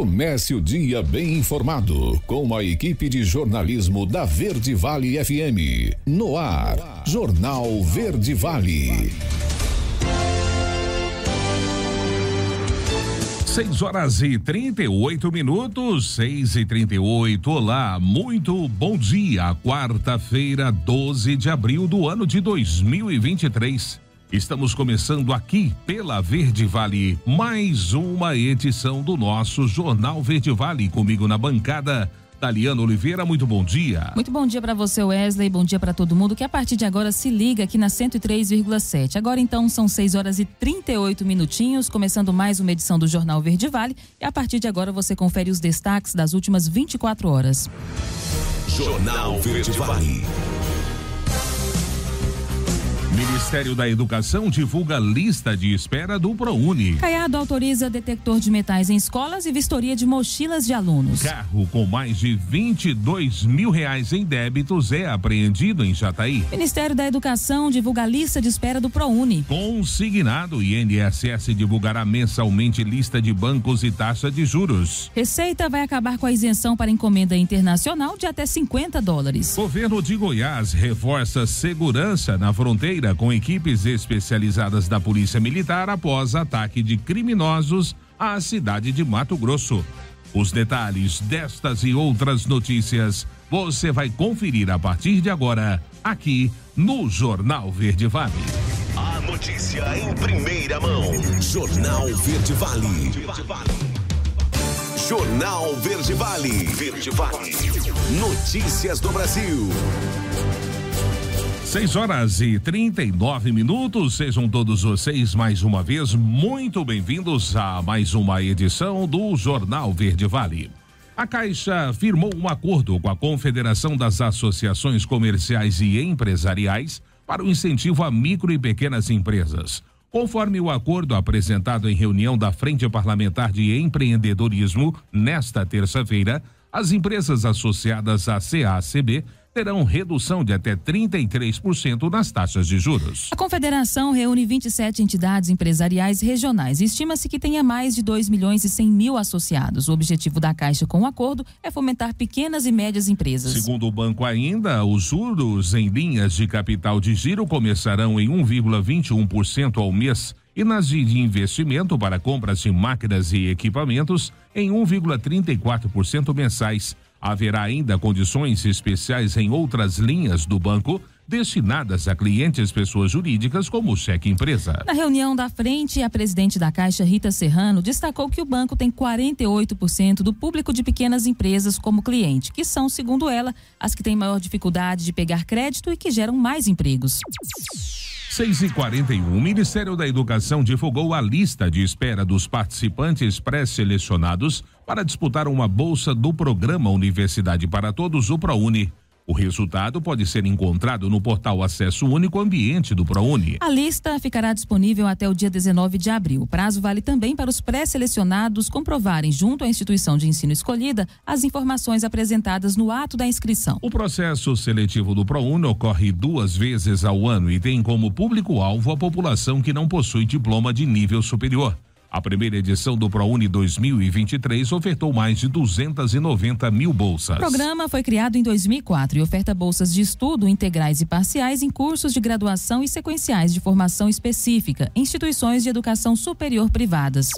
Comece o dia bem informado com a equipe de jornalismo da Verde Vale FM. No ar, Jornal Verde Vale. 6h38, 6h38. Olá, muito bom dia. Quarta-feira, 12 de abril do ano de 2023. Estamos começando aqui pela Verde Vale, mais uma edição do nosso Jornal Verde Vale. Comigo na bancada, Daliana Oliveira, muito bom dia. Muito bom dia para você, Wesley, bom dia para todo mundo que a partir de agora se liga aqui na 103,7. Agora então são 6h38 minutinhos, começando mais uma edição do Jornal Verde Vale e a partir de agora você confere os destaques das últimas 24 horas. Jornal Verde Vale. Ministério da Educação divulga lista de espera do ProUni. Caiado autoriza detector de metais em escolas e vistoria de mochilas de alunos. Carro com mais de R$22 mil em débitos é apreendido em Jataí. Ministério da Educação divulga a lista de espera do ProUni. Consignado, INSS divulgará mensalmente lista de bancos e taxa de juros. Receita vai acabar com a isenção para encomenda internacional de até $50. Governo de Goiás reforça segurança na fronteira com equipes especializadas da Polícia Militar após ataque de criminosos à cidade de Mato Grosso. Os detalhes destas e outras notícias você vai conferir a partir de agora aqui no Jornal Verde Vale. A notícia em primeira mão. Jornal Verde Vale. Jornal Verde Vale. Verde Vale. Notícias do Brasil. 6h39, sejam todos vocês mais uma vez muito bem-vindos a mais uma edição do Jornal Verde Vale. A Caixa firmou um acordo com a Confederação das Associações Comerciais e Empresariais para o incentivo a micro e pequenas empresas. Conforme o acordo apresentado em reunião da Frente Parlamentar de Empreendedorismo nesta terça-feira, as empresas associadas à CACB terão redução de até 33% nas taxas de juros. A Confederação reúne 27 entidades empresariais regionais. Estima-se que tenha mais de 2.100.000 associados. O objetivo da Caixa com o acordo é fomentar pequenas e médias empresas. Segundo o banco ainda, os juros em linhas de capital de giro começarão em 1,21% ao mês e nas de investimento para compras de máquinas e equipamentos em 1,34% mensais. Haverá ainda condições especiais em outras linhas do banco destinadas a clientes pessoas jurídicas como cheque empresa. Na reunião da frente, a presidente da Caixa, Rita Serrano, destacou que o banco tem 48% do público de pequenas empresas como cliente, que são, segundo ela, as que têm maior dificuldade de pegar crédito e que geram mais empregos. 6h41, o Ministério da Educação divulgou a lista de espera dos participantes pré-selecionados para disputar uma bolsa do programa Universidade para Todos, o ProUni. O resultado pode ser encontrado no portal Acesso Único Ambiente do ProUni. A lista ficará disponível até o dia 19 de abril. O prazo vale também para os pré-selecionados comprovarem junto à instituição de ensino escolhida as informações apresentadas no ato da inscrição. O processo seletivo do ProUni ocorre 2 vezes ao ano e tem como público-alvo a população que não possui diploma de nível superior. A primeira edição do ProUni 2023 ofertou mais de 290 mil bolsas. O programa foi criado em 2004 e oferta bolsas de estudo integrais e parciais em cursos de graduação e sequenciais de formação específica em instituições de educação superior privadas.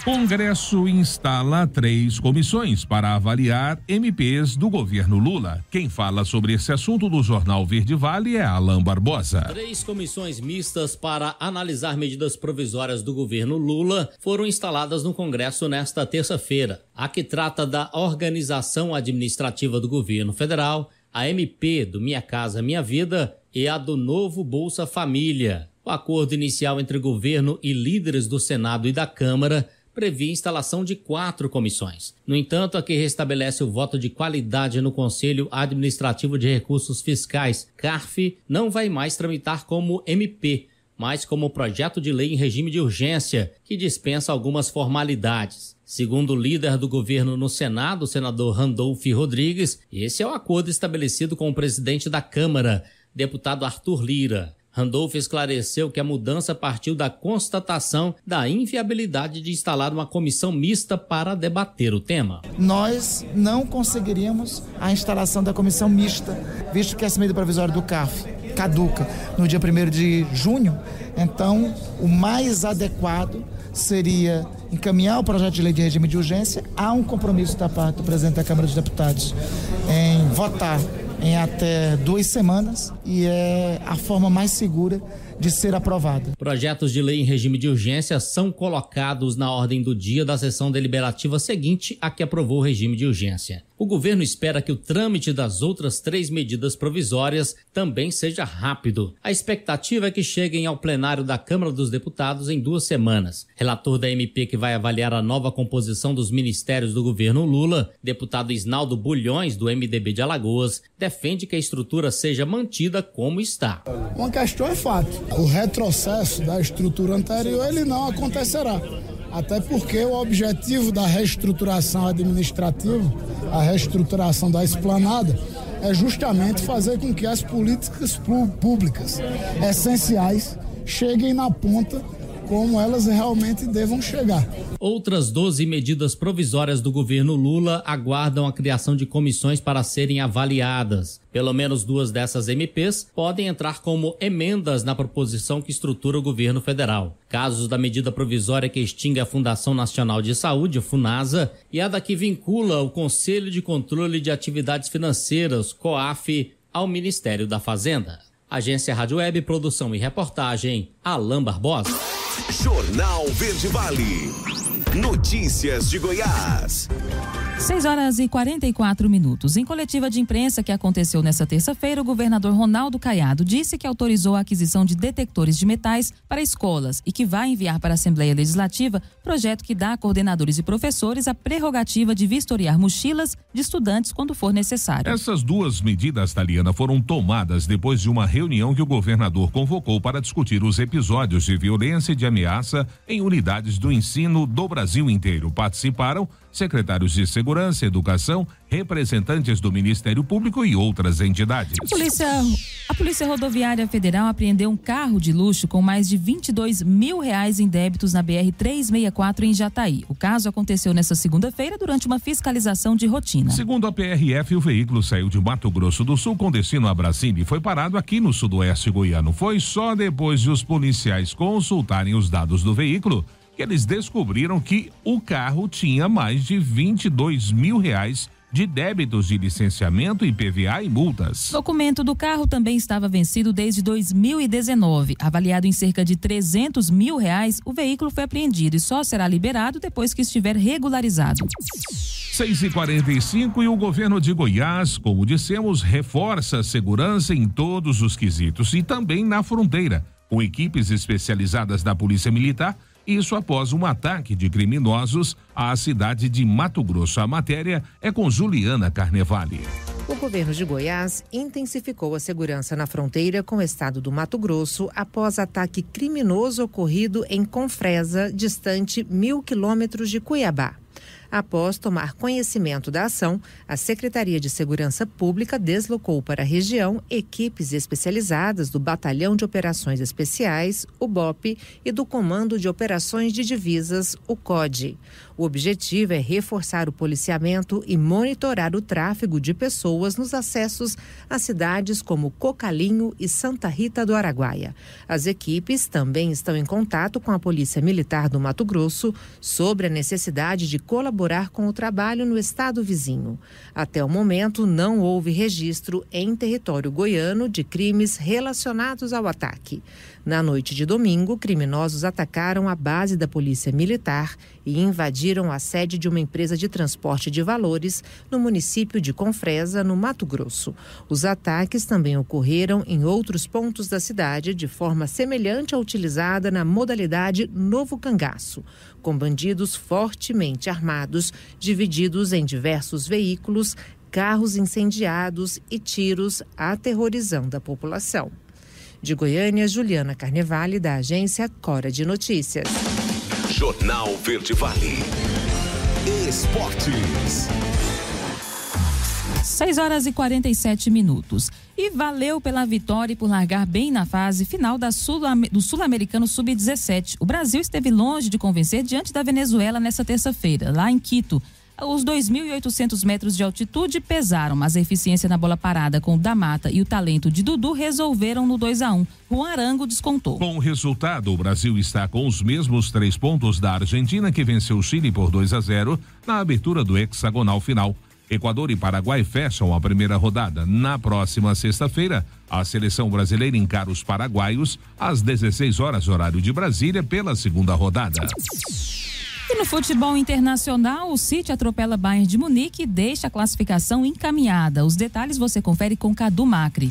Congresso instala 3 comissões para avaliar MPs do governo Lula. Quem fala sobre esse assunto no Jornal Verde Vale é Alan Barbosa. 3 comissões mistas para analisar medidas provisórias do governo Lula foram instaladas no Congresso nesta terça-feira. A que trata da organização administrativa do governo federal, a MP do Minha Casa Minha Vida e a do novo Bolsa Família. O acordo inicial entre governo e líderes do Senado e da Câmara previa a instalação de 4 comissões. No entanto, a que restabelece o voto de qualidade no Conselho Administrativo de Recursos Fiscais, CARF, não vai mais tramitar como MP, mas como projeto de lei em regime de urgência, que dispensa algumas formalidades. Segundo o líder do governo no Senado, o senador Randolph Rodrigues, esse é o acordo estabelecido com o presidente da Câmara, deputado Arthur Lira. Randolph esclareceu que a mudança partiu da constatação da inviabilidade de instalar uma comissão mista para debater o tema. Nós não conseguiríamos a instalação da comissão mista, visto que essa medida provisória do CAF caduca no dia 1º de junho, então o mais adequado seria encaminhar o projeto de lei de regime de urgência. Há um compromisso da parte do presidente da Câmara dos Deputados em votar em até 2 semanas e é a forma mais segura de ser aprovada. Projetos de lei em regime de urgência são colocados na ordem do dia da sessão deliberativa seguinte à que aprovou o regime de urgência. O governo espera que o trâmite das outras 3 medidas provisórias também seja rápido. A expectativa é que cheguem ao plenário da Câmara dos Deputados em 2 semanas. Relator da MP que vai avaliar a nova composição dos ministérios do governo Lula, deputado Isnaldo Bulhões, do MDB de Alagoas, defende que a estrutura seja mantida como está. Uma questão é fato. O retrocesso da estrutura anterior, ele não acontecerá. Até porque o objetivo da reestruturação administrativa, a reestruturação da esplanada, é justamente fazer com que as políticas públicas essenciais cheguem na ponta como elas realmente devam chegar. Outras 12 medidas provisórias do governo Lula aguardam a criação de comissões para serem avaliadas. Pelo menos 2 dessas MPs podem entrar como emendas na proposição que estrutura o governo federal. Casos da medida provisória que extingue a Fundação Nacional de Saúde, FUNASA, e a da que vincula o Conselho de Controle de Atividades Financeiras, COAF, ao Ministério da Fazenda. Agência Rádio Web, produção e reportagem, Alain Barbosa. Jornal Verde Vale. Notícias de Goiás. 6h44. Em coletiva de imprensa que aconteceu nesta terça-feira, o governador Ronaldo Caiado disse que autorizou a aquisição de detectores de metais para escolas e que vai enviar para a Assembleia Legislativa projeto que dá a coordenadores e professores a prerrogativa de vistoriar mochilas de estudantes quando for necessário. Essas 2 medidas, Taliana, foram tomadas depois de uma reunião que o governador convocou para discutir os episódios de violência e de ameaça em unidades do ensino do Brasil inteiro. Participaram secretários de Segurança, Educação, representantes do Ministério Público e outras entidades. A Polícia Rodoviária Federal apreendeu um carro de luxo com mais de R$22 mil em débitos na BR-364 em Jataí. O caso aconteceu nesta segunda-feira durante uma fiscalização de rotina. Segundo a PRF, o veículo saiu de Mato Grosso do Sul com destino a Brasília e foi parado aqui no sudoeste goiano. Foi só depois de os policiais consultarem os dados do veículo que eles descobriram que o carro tinha mais de R$22 mil de débitos de licenciamento, IPVA e multas. O documento do carro também estava vencido desde 2019. Avaliado em cerca de R$300 mil, o veículo foi apreendido e só será liberado depois que estiver regularizado. 6h45 e o governo de Goiás, como dissemos, reforça a segurança em todos os quesitos e também na fronteira, com equipes especializadas da Polícia Militar. Isso após um ataque de criminosos à cidade de Mato Grosso. A matéria é com Juliana Carnevale. O governo de Goiás intensificou a segurança na fronteira com o estado do Mato Grosso após ataque criminoso ocorrido em Confresa, distante 1.000 quilômetros de Cuiabá. Após tomar conhecimento da ação, a Secretaria de Segurança Pública deslocou para a região equipes especializadas do Batalhão de Operações Especiais, o BOP, e do Comando de Operações de Divisas, o CODE. O objetivo é reforçar o policiamento e monitorar o tráfego de pessoas nos acessos a cidades como Cocalinho e Santa Rita do Araguaia. As equipes também estão em contato com a Polícia Militar do Mato Grosso sobre a necessidade de colaborar com o trabalho no estado vizinho. Até o momento, não houve registro em território goiano de crimes relacionados ao ataque. Na noite de domingo, criminosos atacaram a base da Polícia Militar e invadiram a sede de uma empresa de transporte de valores no município de Confresa, no Mato Grosso. Os ataques também ocorreram em outros pontos da cidade de forma semelhante à utilizada na modalidade Novo Cangaço, com bandidos fortemente armados, divididos em diversos veículos, carros incendiados e tiros aterrorizando a população. De Goiânia, Juliana Carnevale, da agência Cora de Notícias. Jornal Verde Vale. Esportes. 6h47. E valeu pela vitória e por largar bem na fase final do Sul-Americano Sub-17. O Brasil esteve longe de convencer diante da Venezuela nessa terça-feira, lá em Quito. Os 2.800 metros de altitude pesaram, mas a eficiência na bola parada com o da Mata e o talento de Dudu resolveram no 2-1. Juan Arango descontou. Com o resultado, o Brasil está com os mesmos 3 pontos da Argentina, que venceu o Chile por 2-0 na abertura do hexagonal final. Equador e Paraguai fecham a primeira rodada. Na próxima sexta-feira, a seleção brasileira encara os paraguaios às 16 horas, horário de Brasília, pela segunda rodada. E no futebol internacional, o City atropela Bayern de Munique e deixa a classificação encaminhada. Os detalhes você confere com Cadu Macri.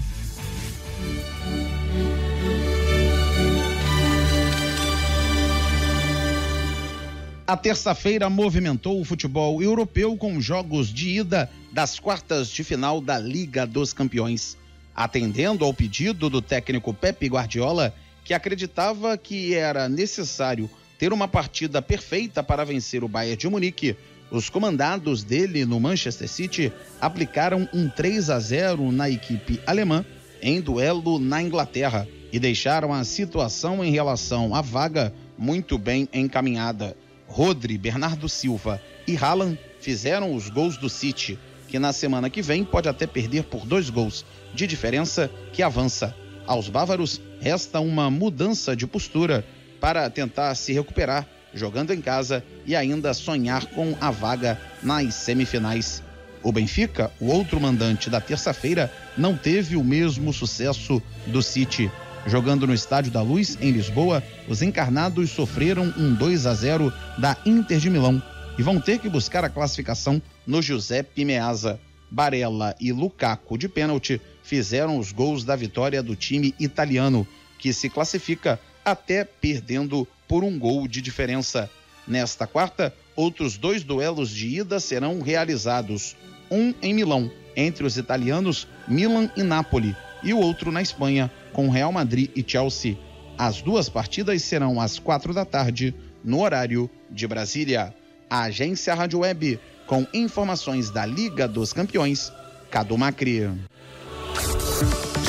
A terça-feira movimentou o futebol europeu com jogos de ida das quartas de final da Liga dos Campeões. Atendendo ao pedido do técnico Pep Guardiola, que acreditava que era necessário ter uma partida perfeita para vencer o Bayern de Munique, os comandados dele no Manchester City aplicaram um 3-0 na equipe alemã em duelo na Inglaterra e deixaram a situação em relação à vaga muito bem encaminhada. Rodri, Bernardo Silva e Haaland fizeram os gols do City, que na semana que vem pode até perder por 2 gols de diferença que avança. Aos bávaros resta uma mudança de postura para tentar se recuperar jogando em casa e ainda sonhar com a vaga nas semifinais. O Benfica, o outro mandante da terça-feira, não teve o mesmo sucesso do City. Jogando no Estádio da Luz, em Lisboa, os encarnados sofreram um 2-0 da Inter de Milão e vão ter que buscar a classificação no Giuseppe Meazza. Barella e Lukaku, de pênalti, fizeram os gols da vitória do time italiano, que se classifica até perdendo por 1 gol de diferença. Nesta quarta, outros 2 duelos de ida serão realizados. Um em Milão, entre os italianos Milan e Napoli, e o outro na Espanha, com Real Madrid e Chelsea. As 2 partidas serão às 4 da tarde, no horário de Brasília. A agência Rádio Web, com informações da Liga dos Campeões, Cadu Macri.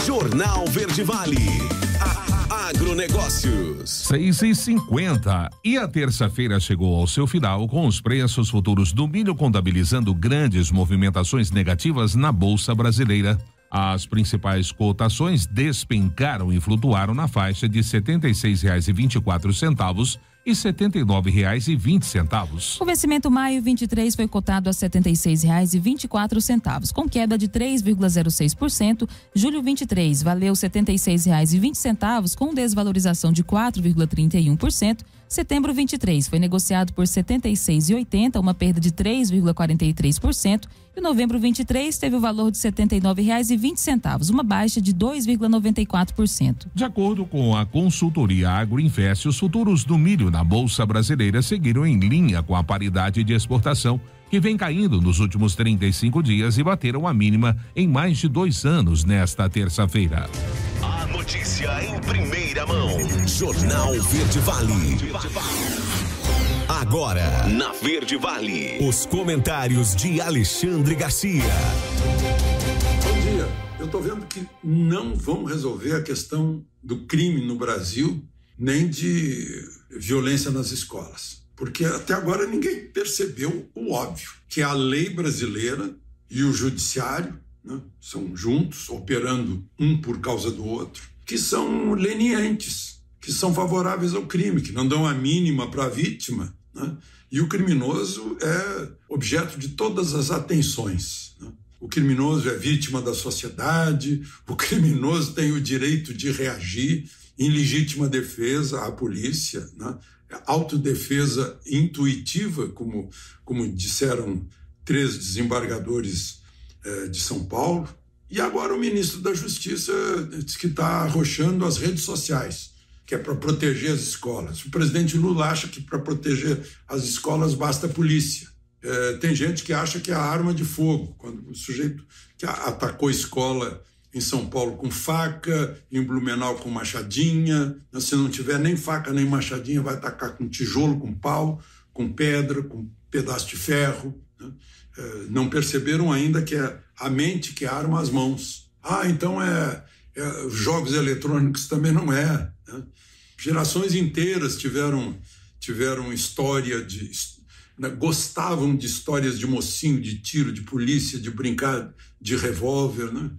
Jornal Verde Vale. Agronegócios. 6h50. E a terça-feira chegou ao seu final com os preços futuros do milho contabilizando grandes movimentações negativas na Bolsa Brasileira. As principais cotações despencaram e flutuaram na faixa de R$ 76,24 e R$ 79,20. O vencimento maio 23 foi cotado a R$ 76,24, com queda de 3,06%. Julho 23 valeu R$ 76,20, com desvalorização de 4,31%. Setembro 23 foi negociado por R$ 76,80, uma perda de 3,43%. E novembro 23 teve o valor de R$ 79,20, uma baixa de 2,94%. De acordo com a consultoria Agroinvest, os futuros do milho na Bolsa Brasileira seguiram em linha com a paridade de exportação, que vem caindo nos últimos 35 dias e bateram a mínima em mais de 2 anos nesta terça-feira. A notícia em primeira mão. Jornal Verde Vale. Agora, na Verde Vale, os comentários de Alexandre Garcia. Bom dia. Eu estou vendo que não vão resolver a questão do crime no Brasil, nem de violência nas escolas. Porque até agora ninguém percebeu o óbvio, que a lei brasileira e o judiciário, né, são juntos, operando um por causa do outro, que são lenientes, que são favoráveis ao crime, que não dão a mínima para a vítima, né? E o criminoso é objeto de todas as atenções, né? O criminoso é vítima da sociedade, o criminoso tem o direito de reagir em legítima defesa à polícia, né? Autodefesa intuitiva, como disseram 3 desembargadores de São Paulo. E agora o ministro da Justiça diz que está arrochando as redes sociais, que é para proteger as escolas. O presidente Lula acha que para proteger as escolas basta a polícia. Tem gente que acha que é a arma de fogo, quando o sujeito que atacou a escola em São Paulo com faca, em Blumenau com machadinha, se não tiver nem faca nem machadinha, vai atacar com tijolo, com pau, com pedra, com pedaço de ferro, né? Não perceberam ainda que a mente que arma as mãos. Então jogos eletrônicos também não é, né? Gerações inteiras tiveram história gostavam de histórias de mocinho, de tiro, de polícia, de brincar de revólver, né?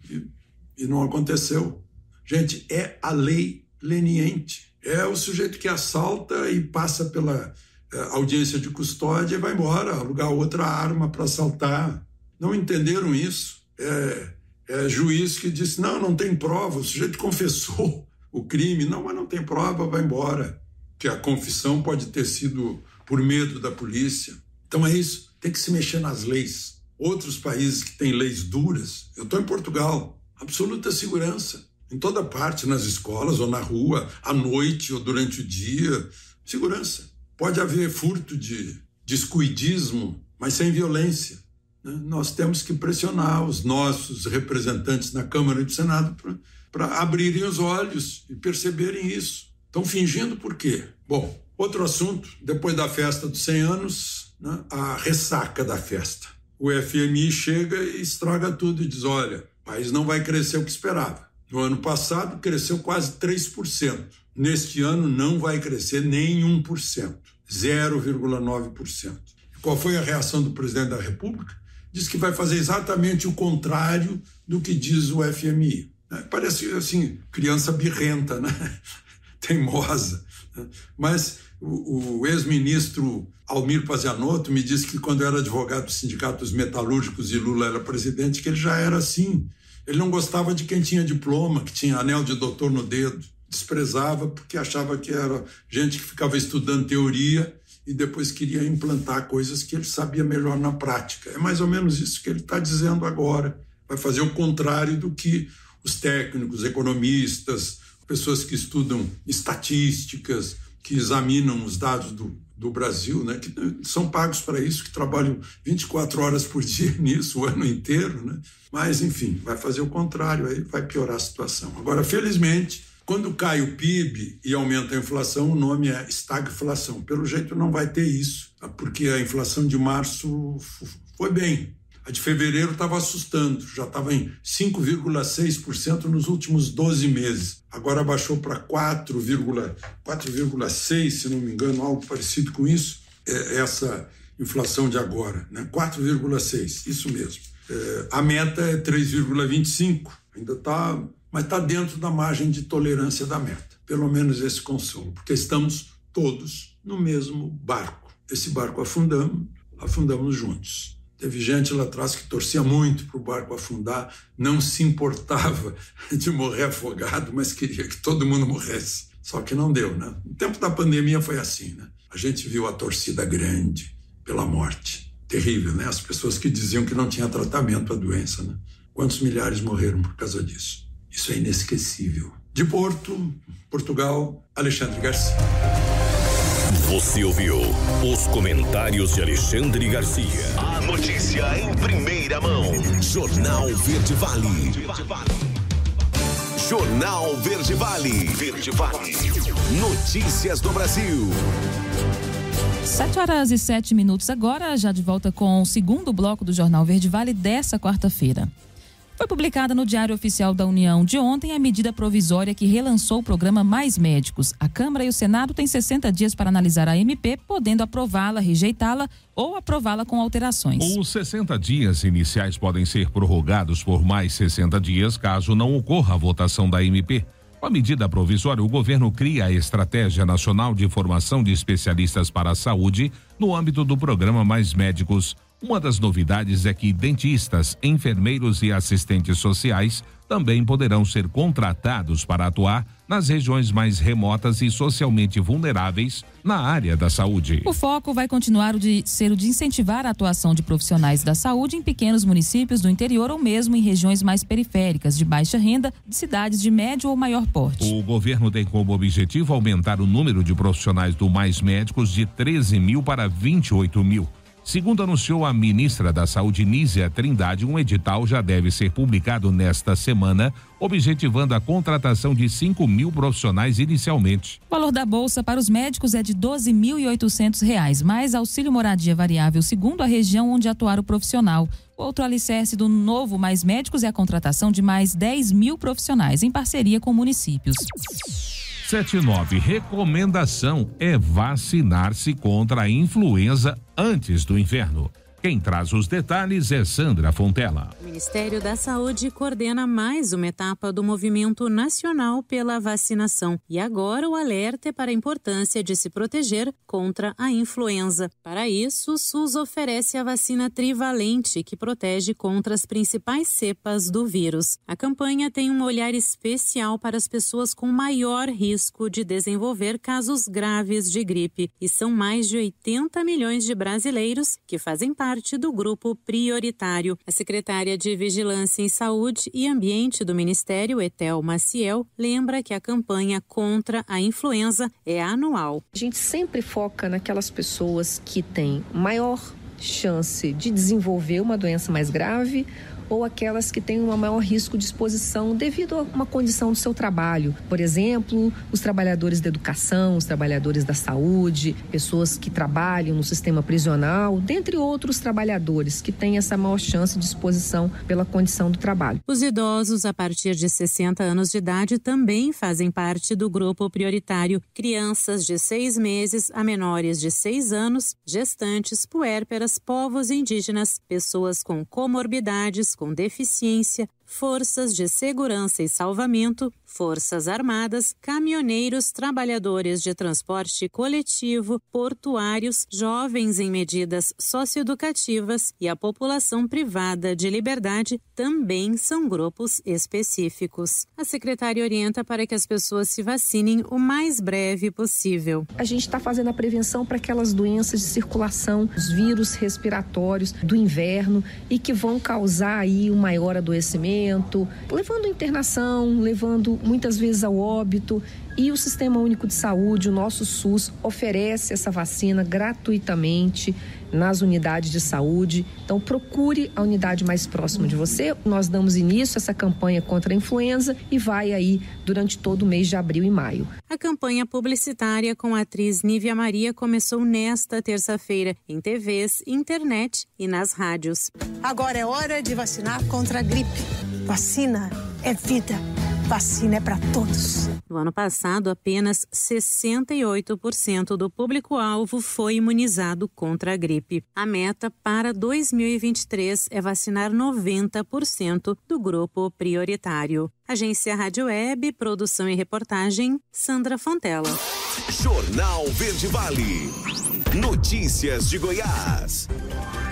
E não aconteceu. Gente, é a lei leniente. É o sujeito que assalta e passa pela audiência de custódia e vai embora, alugar outra arma para assaltar. Não entenderam isso. É juiz que disse, não tem prova, o sujeito confessou o crime. Não, mas não tem prova, vai embora. Que a confissão pode ter sido por medo da polícia. Então é isso, tem que se mexer nas leis. Outros países que têm leis duras, eu estou em Portugal, absoluta segurança. Em toda parte, nas escolas ou na rua, à noite ou durante o dia, segurança. Pode haver furto de descuidismo, mas sem violência, né? Nós temos que pressionar os nossos representantes na Câmara e no Senado para abrirem os olhos e perceberem isso. Estão fingindo por quê? Bom, outro assunto, depois da festa dos 100 anos, né, a ressaca da festa. O FMI chega e estraga tudo e diz, olha, o país não vai crescer o que esperava. No ano passado, cresceu quase 3%. Neste ano, não vai crescer nem 1%, 0,9%. E qual foi a reação do presidente da República? Diz que vai fazer exatamente o contrário do que diz o FMI. Parece, assim, criança birrenta, né? Teimosa. Mas o ex-ministro Almir Pazianotto me disse que quando era advogado dos sindicatos metalúrgicos e Lula era presidente, que ele já era assim. Ele não gostava de quem tinha diploma, que tinha anel de doutor no dedo. Desprezava porque achava que era gente que ficava estudando teoria e depois queria implantar coisas que ele sabia melhor na prática. É mais ou menos isso que ele está dizendo agora. Vai fazer o contrário do que os técnicos, economistas, pessoas que estudam estatísticas, que examinam os dados do Brasil, né, que são pagos para isso, que trabalham 24 horas por dia nisso, o ano inteiro, né? Mas, enfim, vai fazer o contrário, aí vai piorar a situação. Agora, felizmente, quando cai o PIB e aumenta a inflação, o nome é estagflação. Pelo jeito não vai ter isso, porque a inflação de março foi bem. A de fevereiro estava assustando, já estava em 5,6% nos últimos 12 meses. Agora baixou para 4,6%, se não me engano, algo parecido com isso. Essa inflação de agora, né? 4,6%, isso mesmo. A meta é 3,25%, ainda está, mas está dentro da margem de tolerância da meta. Pelo menos esse consolo, porque estamos todos no mesmo barco. Esse barco afundamos juntos. Teve gente lá atrás que torcia muito para o barco afundar, não se importava de morrer afogado, mas queria que todo mundo morresse. Só que não deu, né? No tempo da pandemia foi assim, né? A gente viu a torcida grande pela morte. Terrível, né? As pessoas que diziam que não tinha tratamento a doença, né? Quantos milhares morreram por causa disso? Isso é inesquecível. De Porto, Portugal, Alexandre Garcia. Você ouviu os comentários de Alexandre Garcia. A notícia em primeira mão. Jornal Verde Vale. Jornal Verde Vale. Verde Vale. Notícias do Brasil. 7h07 agora, já de volta com o segundo bloco do Jornal Verde Vale dessa quarta-feira. Foi publicada no Diário Oficial da União de ontem a medida provisória que relançou o programa Mais Médicos. A Câmara e o Senado têm 60 dias para analisar a MP, podendo aprová-la, rejeitá-la ou aprová-la com alterações. Os 60 dias iniciais podem ser prorrogados por mais 60 dias, caso não ocorra a votação da MP. Com a medida provisória, o governo cria a Estratégia Nacional de Formação de Especialistas para a Saúde no âmbito do programa Mais Médicos. Uma das novidades é que dentistas, enfermeiros e assistentes sociais também poderão ser contratados para atuar nas regiões mais remotas e socialmente vulneráveis na área da saúde. O foco vai continuar ser o de incentivar a atuação de profissionais da saúde em pequenos municípios do interior ou mesmo em regiões mais periféricas, de baixa renda, de cidades de médio ou maior porte. O governo tem como objetivo aumentar o número de profissionais do Mais Médicos de 13 mil para 28 mil. Segundo anunciou a ministra da Saúde, Nízia Trindade, um edital já deve ser publicado nesta semana, objetivando a contratação de 5.000 profissionais inicialmente. O valor da bolsa para os médicos é de R$ 12.800, mais auxílio moradia variável segundo a região onde atuar o profissional. O outro alicerce do novo Mais Médicos é a contratação de mais 10.000 profissionais, em parceria com municípios. 79. Recomendação é vacinar-se contra a influenza antes do inverno. Quem traz os detalhes é Sandra Fontela. O Ministério da Saúde coordena mais uma etapa do movimento nacional pela vacinação. E agora o alerta é para a importância de se proteger contra a influenza. Para isso, o SUS oferece a vacina trivalente, que protege contra as principais cepas do vírus. A campanha tem um olhar especial para as pessoas com maior risco de desenvolver casos graves de gripe. E são mais de 80 milhões de brasileiros que fazem parte do grupo prioritário. A secretária de Vigilância em Saúde e Ambiente do Ministério, Etel Maciel, lembra que a campanha contra a influenza é anual. A gente sempre foca naquelas pessoas que têm maior chance de desenvolver uma doença mais grave ou aquelas que têm um maior risco de exposição devido a uma condição do seu trabalho. Por exemplo, os trabalhadores da educação, os trabalhadores da saúde, pessoas que trabalham no sistema prisional, dentre outros trabalhadores que têm essa maior chance de exposição pela condição do trabalho. Os idosos a partir de 60 anos de idade também fazem parte do grupo prioritário. Crianças de 6 meses a menores de 6 anos, gestantes, puérperas, povos indígenas, pessoas com comorbidades, com deficiência, forças de segurança e salvamento, forças armadas, caminhoneiros, trabalhadores de transporte coletivo, portuários, jovens em medidas socioeducativas e a população privada de liberdade também são grupos específicos. A secretária orienta para que as pessoas se vacinem o mais breve possível. A gente está fazendo a prevenção para aquelas doenças de circulação, os vírus respiratórios do inverno e que vão causar aí um maior adoecimento, levando à internação, levando muitas vezes ao óbito. E o Sistema Único de Saúde, o nosso SUS, oferece essa vacina gratuitamente nas unidades de saúde. Então, procure a unidade mais próxima de você. Nós damos início a essa campanha contra a influenza e vai aí durante todo o mês de abril e maio. A campanha publicitária com a atriz Nívia Maria começou nesta terça-feira em TVs, internet e nas rádios. Agora é hora de vacinar contra a gripe. Vacina é vida. Vacina é para todos. No ano passado, apenas 68% do público-alvo foi imunizado contra a gripe. A meta para 2023 é vacinar 90% do grupo prioritário. Agência Rádio Web, produção e reportagem, Sandra Fontela. Jornal Verde Vale. Notícias de Goiás.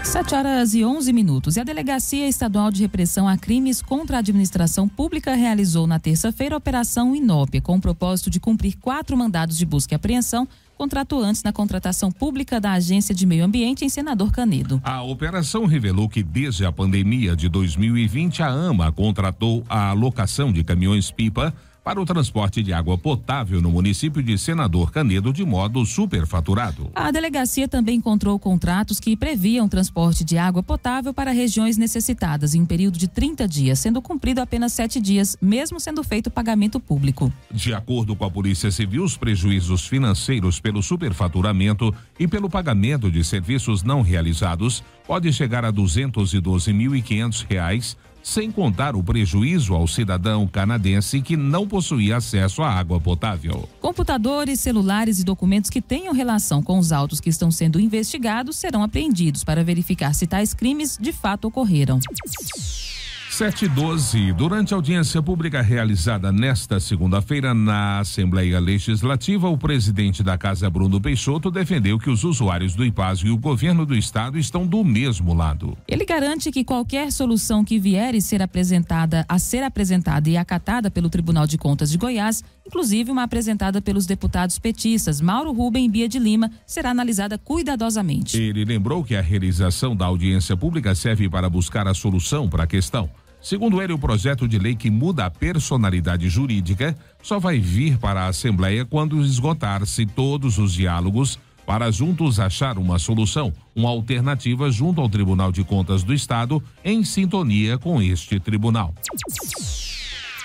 7h11. E a Delegacia Estadual de Repressão a Crimes contra a Administração Pública realizou na terça-feira a Operação Inópia, com o propósito de cumprir 4 mandados de busca e apreensão contra atuantes na contratação pública da Agência de Meio Ambiente em Senador Canedo. A operação revelou que desde a pandemia de 2020, a AMA contratou a alocação de caminhões-pipa para o transporte de água potável no município de Senador Canedo de modo superfaturado. A delegacia também encontrou contratos que previam transporte de água potável para regiões necessitadas em um período de 30 dias, sendo cumprido apenas 7 dias, mesmo sendo feito pagamento público. De acordo com a Polícia Civil, os prejuízos financeiros pelo superfaturamento e pelo pagamento de serviços não realizados pode chegar a R$ 212.500, sem contar o prejuízo ao cidadão canadense que não possuía acesso à água potável. Computadores, celulares e documentos que tenham relação com os autos que estão sendo investigados serão apreendidos para verificar se tais crimes de fato ocorreram. 7h12. Durante a audiência pública realizada nesta segunda-feira na Assembleia Legislativa, o presidente da Casa, Bruno Peixoto, defendeu que os usuários do IPASO e o governo do estado estão do mesmo lado. Ele garante que qualquer solução que vier a ser apresentada e acatada pelo Tribunal de Contas de Goiás, inclusive uma apresentada pelos deputados petistas Mauro Rubem e Bia de Lima, será analisada cuidadosamente. Ele lembrou que a realização da audiência pública serve para buscar a solução para a questão. Segundo ele, o projeto de lei que muda a personalidade jurídica só vai vir para a Assembleia quando esgotar-se todos os diálogos para juntos achar uma solução, uma alternativa junto ao Tribunal de Contas do Estado, em sintonia com este tribunal.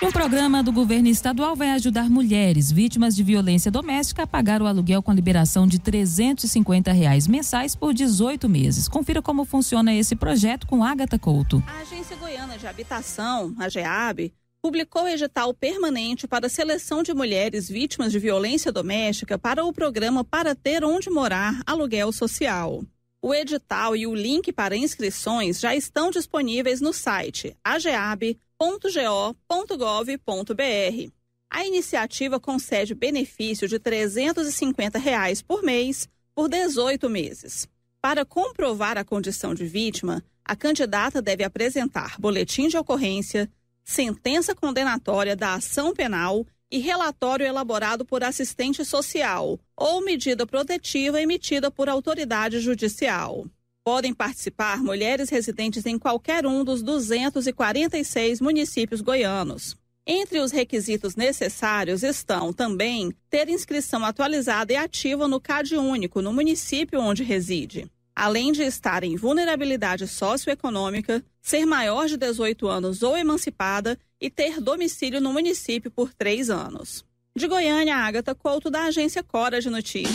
Um programa do governo estadual vai ajudar mulheres vítimas de violência doméstica a pagar o aluguel com a liberação de R$350 mensais por 18 meses. Confira como funciona esse projeto com Ágata Couto. A Agência Goiana de Habitação, a GEAB, publicou edital permanente para a seleção de mulheres vítimas de violência doméstica para o programa Para Ter Onde Morar Aluguel Social. O edital e o link para inscrições já estão disponíveis no site ageab.go.gov.br. A iniciativa concede benefício de R$350 por mês por 18 meses. Para comprovar a condição de vítima, a candidata deve apresentar boletim de ocorrência, sentença condenatória da ação penal e relatório elaborado por assistente social ou medida protetiva emitida por autoridade judicial. Podem participar mulheres residentes em qualquer um dos 246 municípios goianos. Entre os requisitos necessários estão também ter inscrição atualizada e ativa no CadÚnico, no município onde reside, além de estar em vulnerabilidade socioeconômica, ser maior de 18 anos ou emancipada e ter domicílio no município por 3 anos. De Goiânia, Ágata Couto, da agência Cora de Notícias.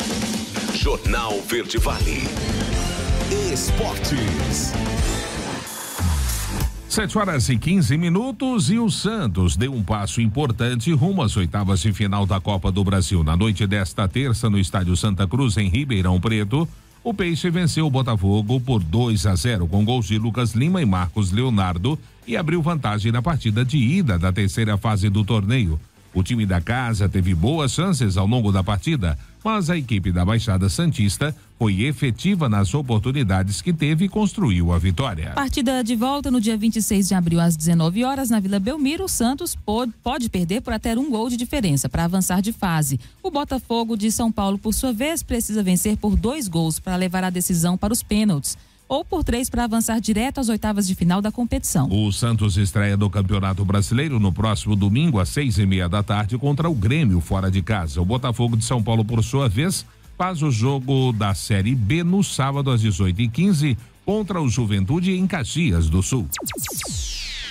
Jornal Verde Vale. Esportes. 7h15 e o Santos deu um passo importante rumo às oitavas de final da Copa do Brasil. Na noite desta terça, no estádio Santa Cruz, em Ribeirão Preto, o Peixe venceu o Botafogo por 2-0 com gols de Lucas Lima e Marcos Leonardo e abriu vantagem na partida de ida da terceira fase do torneio. O time da casa teve boas chances ao longo da partida, mas a equipe da Baixada Santista foi efetiva nas oportunidades que teve e construiu a vitória. Partida de volta no dia 26 de abril às 19 horas na Vila Belmiro. O Santos pode perder por até 1 gol de diferença para avançar de fase. O Botafogo de São Paulo, por sua vez, precisa vencer por 2 gols para levar a decisão para os pênaltis, ou por 3 para avançar direto às oitavas de final da competição. O Santos estreia no Campeonato Brasileiro no próximo domingo às 6:30 da tarde contra o Grêmio fora de casa. O Botafogo de São Paulo, por sua vez, faz o jogo da Série B no sábado às 18h15 contra o Juventude em Caxias do Sul.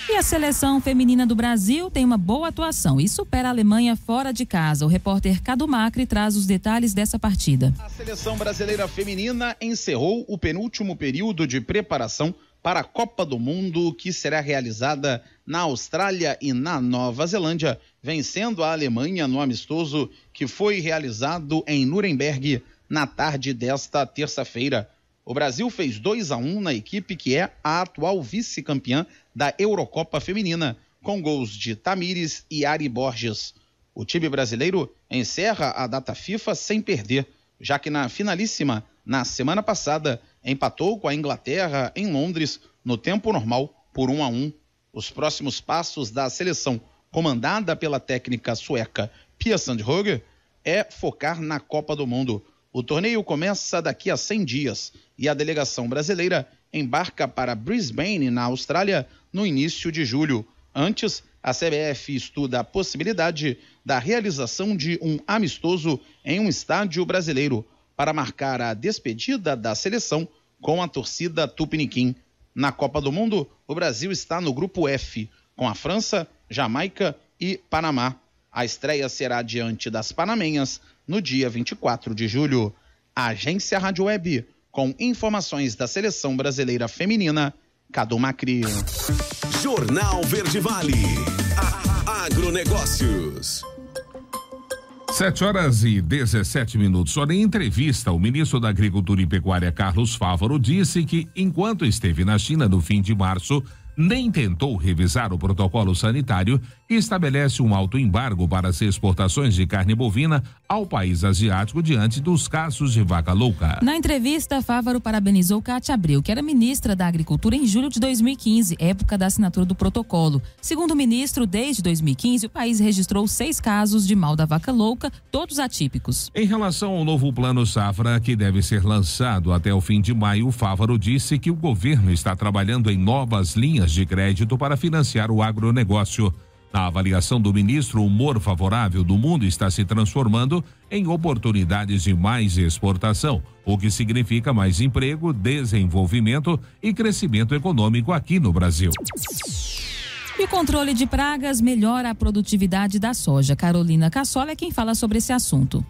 E a seleção feminina do Brasil tem uma boa atuação e supera a Alemanha fora de casa. O repórter Cadu Macri traz os detalhes dessa partida. A seleção brasileira feminina encerrou o penúltimo período de preparação para a Copa do Mundo, que será realizada na Austrália e na Nova Zelândia, vencendo a Alemanha no amistoso que foi realizado em Nuremberg na tarde desta terça-feira. O Brasil fez 2-1 na equipe que é a atual vice-campeã da Eurocopa Feminina, com gols de Tamires e Ari Borges. O time brasileiro encerra a data FIFA sem perder, já que na finalíssima, na semana passada, empatou com a Inglaterra em Londres no tempo normal por 1-1. Os próximos passos da seleção, comandada pela técnica sueca Pia Sundhage, é focar na Copa do Mundo. O torneio começa daqui a 100 dias e a delegação brasileira embarca para Brisbane, na Austrália, no início de julho. Antes, a CBF estuda a possibilidade da realização de um amistoso em um estádio brasileiro para marcar a despedida da seleção com a torcida tupiniquim. Na Copa do Mundo, o Brasil está no grupo F, com a França, Jamaica e Panamá. A estreia será diante das panamenhas no dia 24 de julho. A Agência Rádio Web, com informações da seleção brasileira feminina, Cadu Macri. Jornal Verde Vale. Agronegócios. 7h17. Olha, em entrevista, o ministro da Agricultura e Pecuária, Carlos Fávaro, disse que, enquanto esteve na China no fim de março, nem tentou revisar o protocolo sanitário que estabelece um alto embargo para as exportações de carne bovina ao país asiático diante dos casos de vaca louca. Na entrevista, Fávaro parabenizou Cátia Abreu, que era ministra da Agricultura em julho de 2015, época da assinatura do protocolo. Segundo o ministro, desde 2015, o país registrou 6 casos de mal da vaca louca, todos atípicos. Em relação ao novo plano safra, que deve ser lançado até o fim de maio, Fávaro disse que o governo está trabalhando em novas linhas de crédito para financiar o agronegócio. Na avaliação do ministro, o humor favorável do mundo está se transformando em oportunidades de mais exportação, o que significa mais emprego, desenvolvimento e crescimento econômico aqui no Brasil. E o controle de pragas melhora a produtividade da soja. Carolina Cassola é quem fala sobre esse assunto.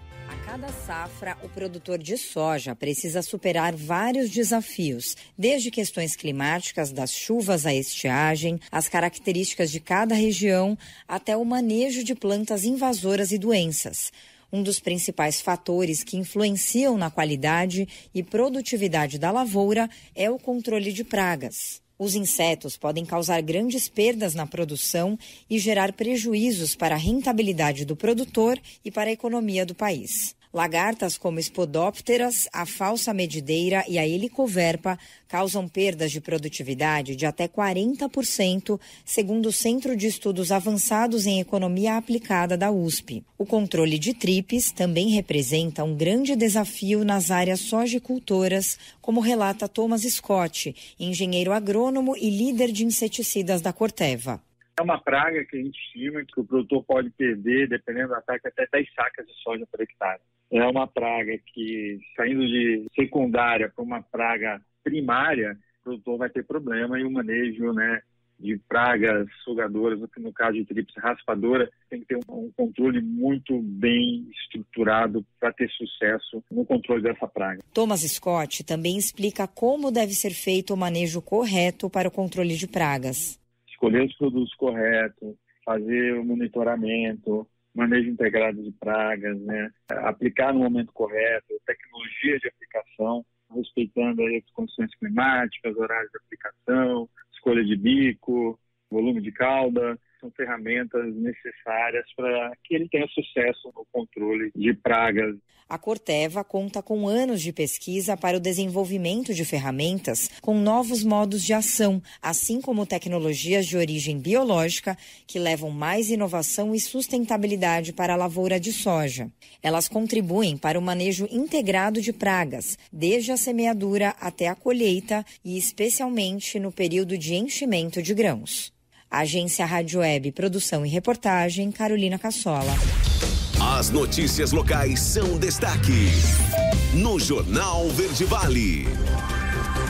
Cada safra, o produtor de soja precisa superar vários desafios, desde questões climáticas, das chuvas à estiagem, as características de cada região, até o manejo de plantas invasoras e doenças. Um dos principais fatores que influenciam na qualidade e produtividade da lavoura é o controle de pragas. Os insetos podem causar grandes perdas na produção e gerar prejuízos para a rentabilidade do produtor e para a economia do país. Lagartas como Spodopteras, a falsa medideira e a helicoverpa causam perdas de produtividade de até 40%, segundo o Centro de Estudos Avançados em Economia Aplicada da USP. O controle de tripes também representa um grande desafio nas áreas sojicultoras, como relata Thomas Scott, engenheiro agrônomo e líder de inseticidas da Corteva. É uma praga que a gente estima que o produtor pode perder, dependendo do ataque, até 10 sacas de soja por hectare. É uma praga que, saindo de secundária para uma praga primária, o produtor vai ter problema e o manejo, de pragas sugadoras, no caso de tríplice raspadora, tem que ter um controle muito bem estruturado para ter sucesso no controle dessa praga. Thomas Scott também explica como deve ser feito o manejo correto para o controle de pragas. Escolher os produtos corretos, fazer o monitoramento, manejo integrado de pragas, aplicar no momento correto, tecnologia de aplicação, respeitando aí as condições climáticas, horários de aplicação, escolha de bico, volume de cauda, são ferramentas necessárias para que ele tenha sucesso no controle de pragas. A Corteva conta com anos de pesquisa para o desenvolvimento de ferramentas com novos modos de ação, assim como tecnologias de origem biológica que levam mais inovação e sustentabilidade para a lavoura de soja. Elas contribuem para o manejo integrado de pragas, desde a semeadura até a colheita e especialmente no período de enchimento de grãos. Agência Rádio Web, produção e reportagem, Carolina Cassola. As notícias locais são destaque no Jornal Verde Vale.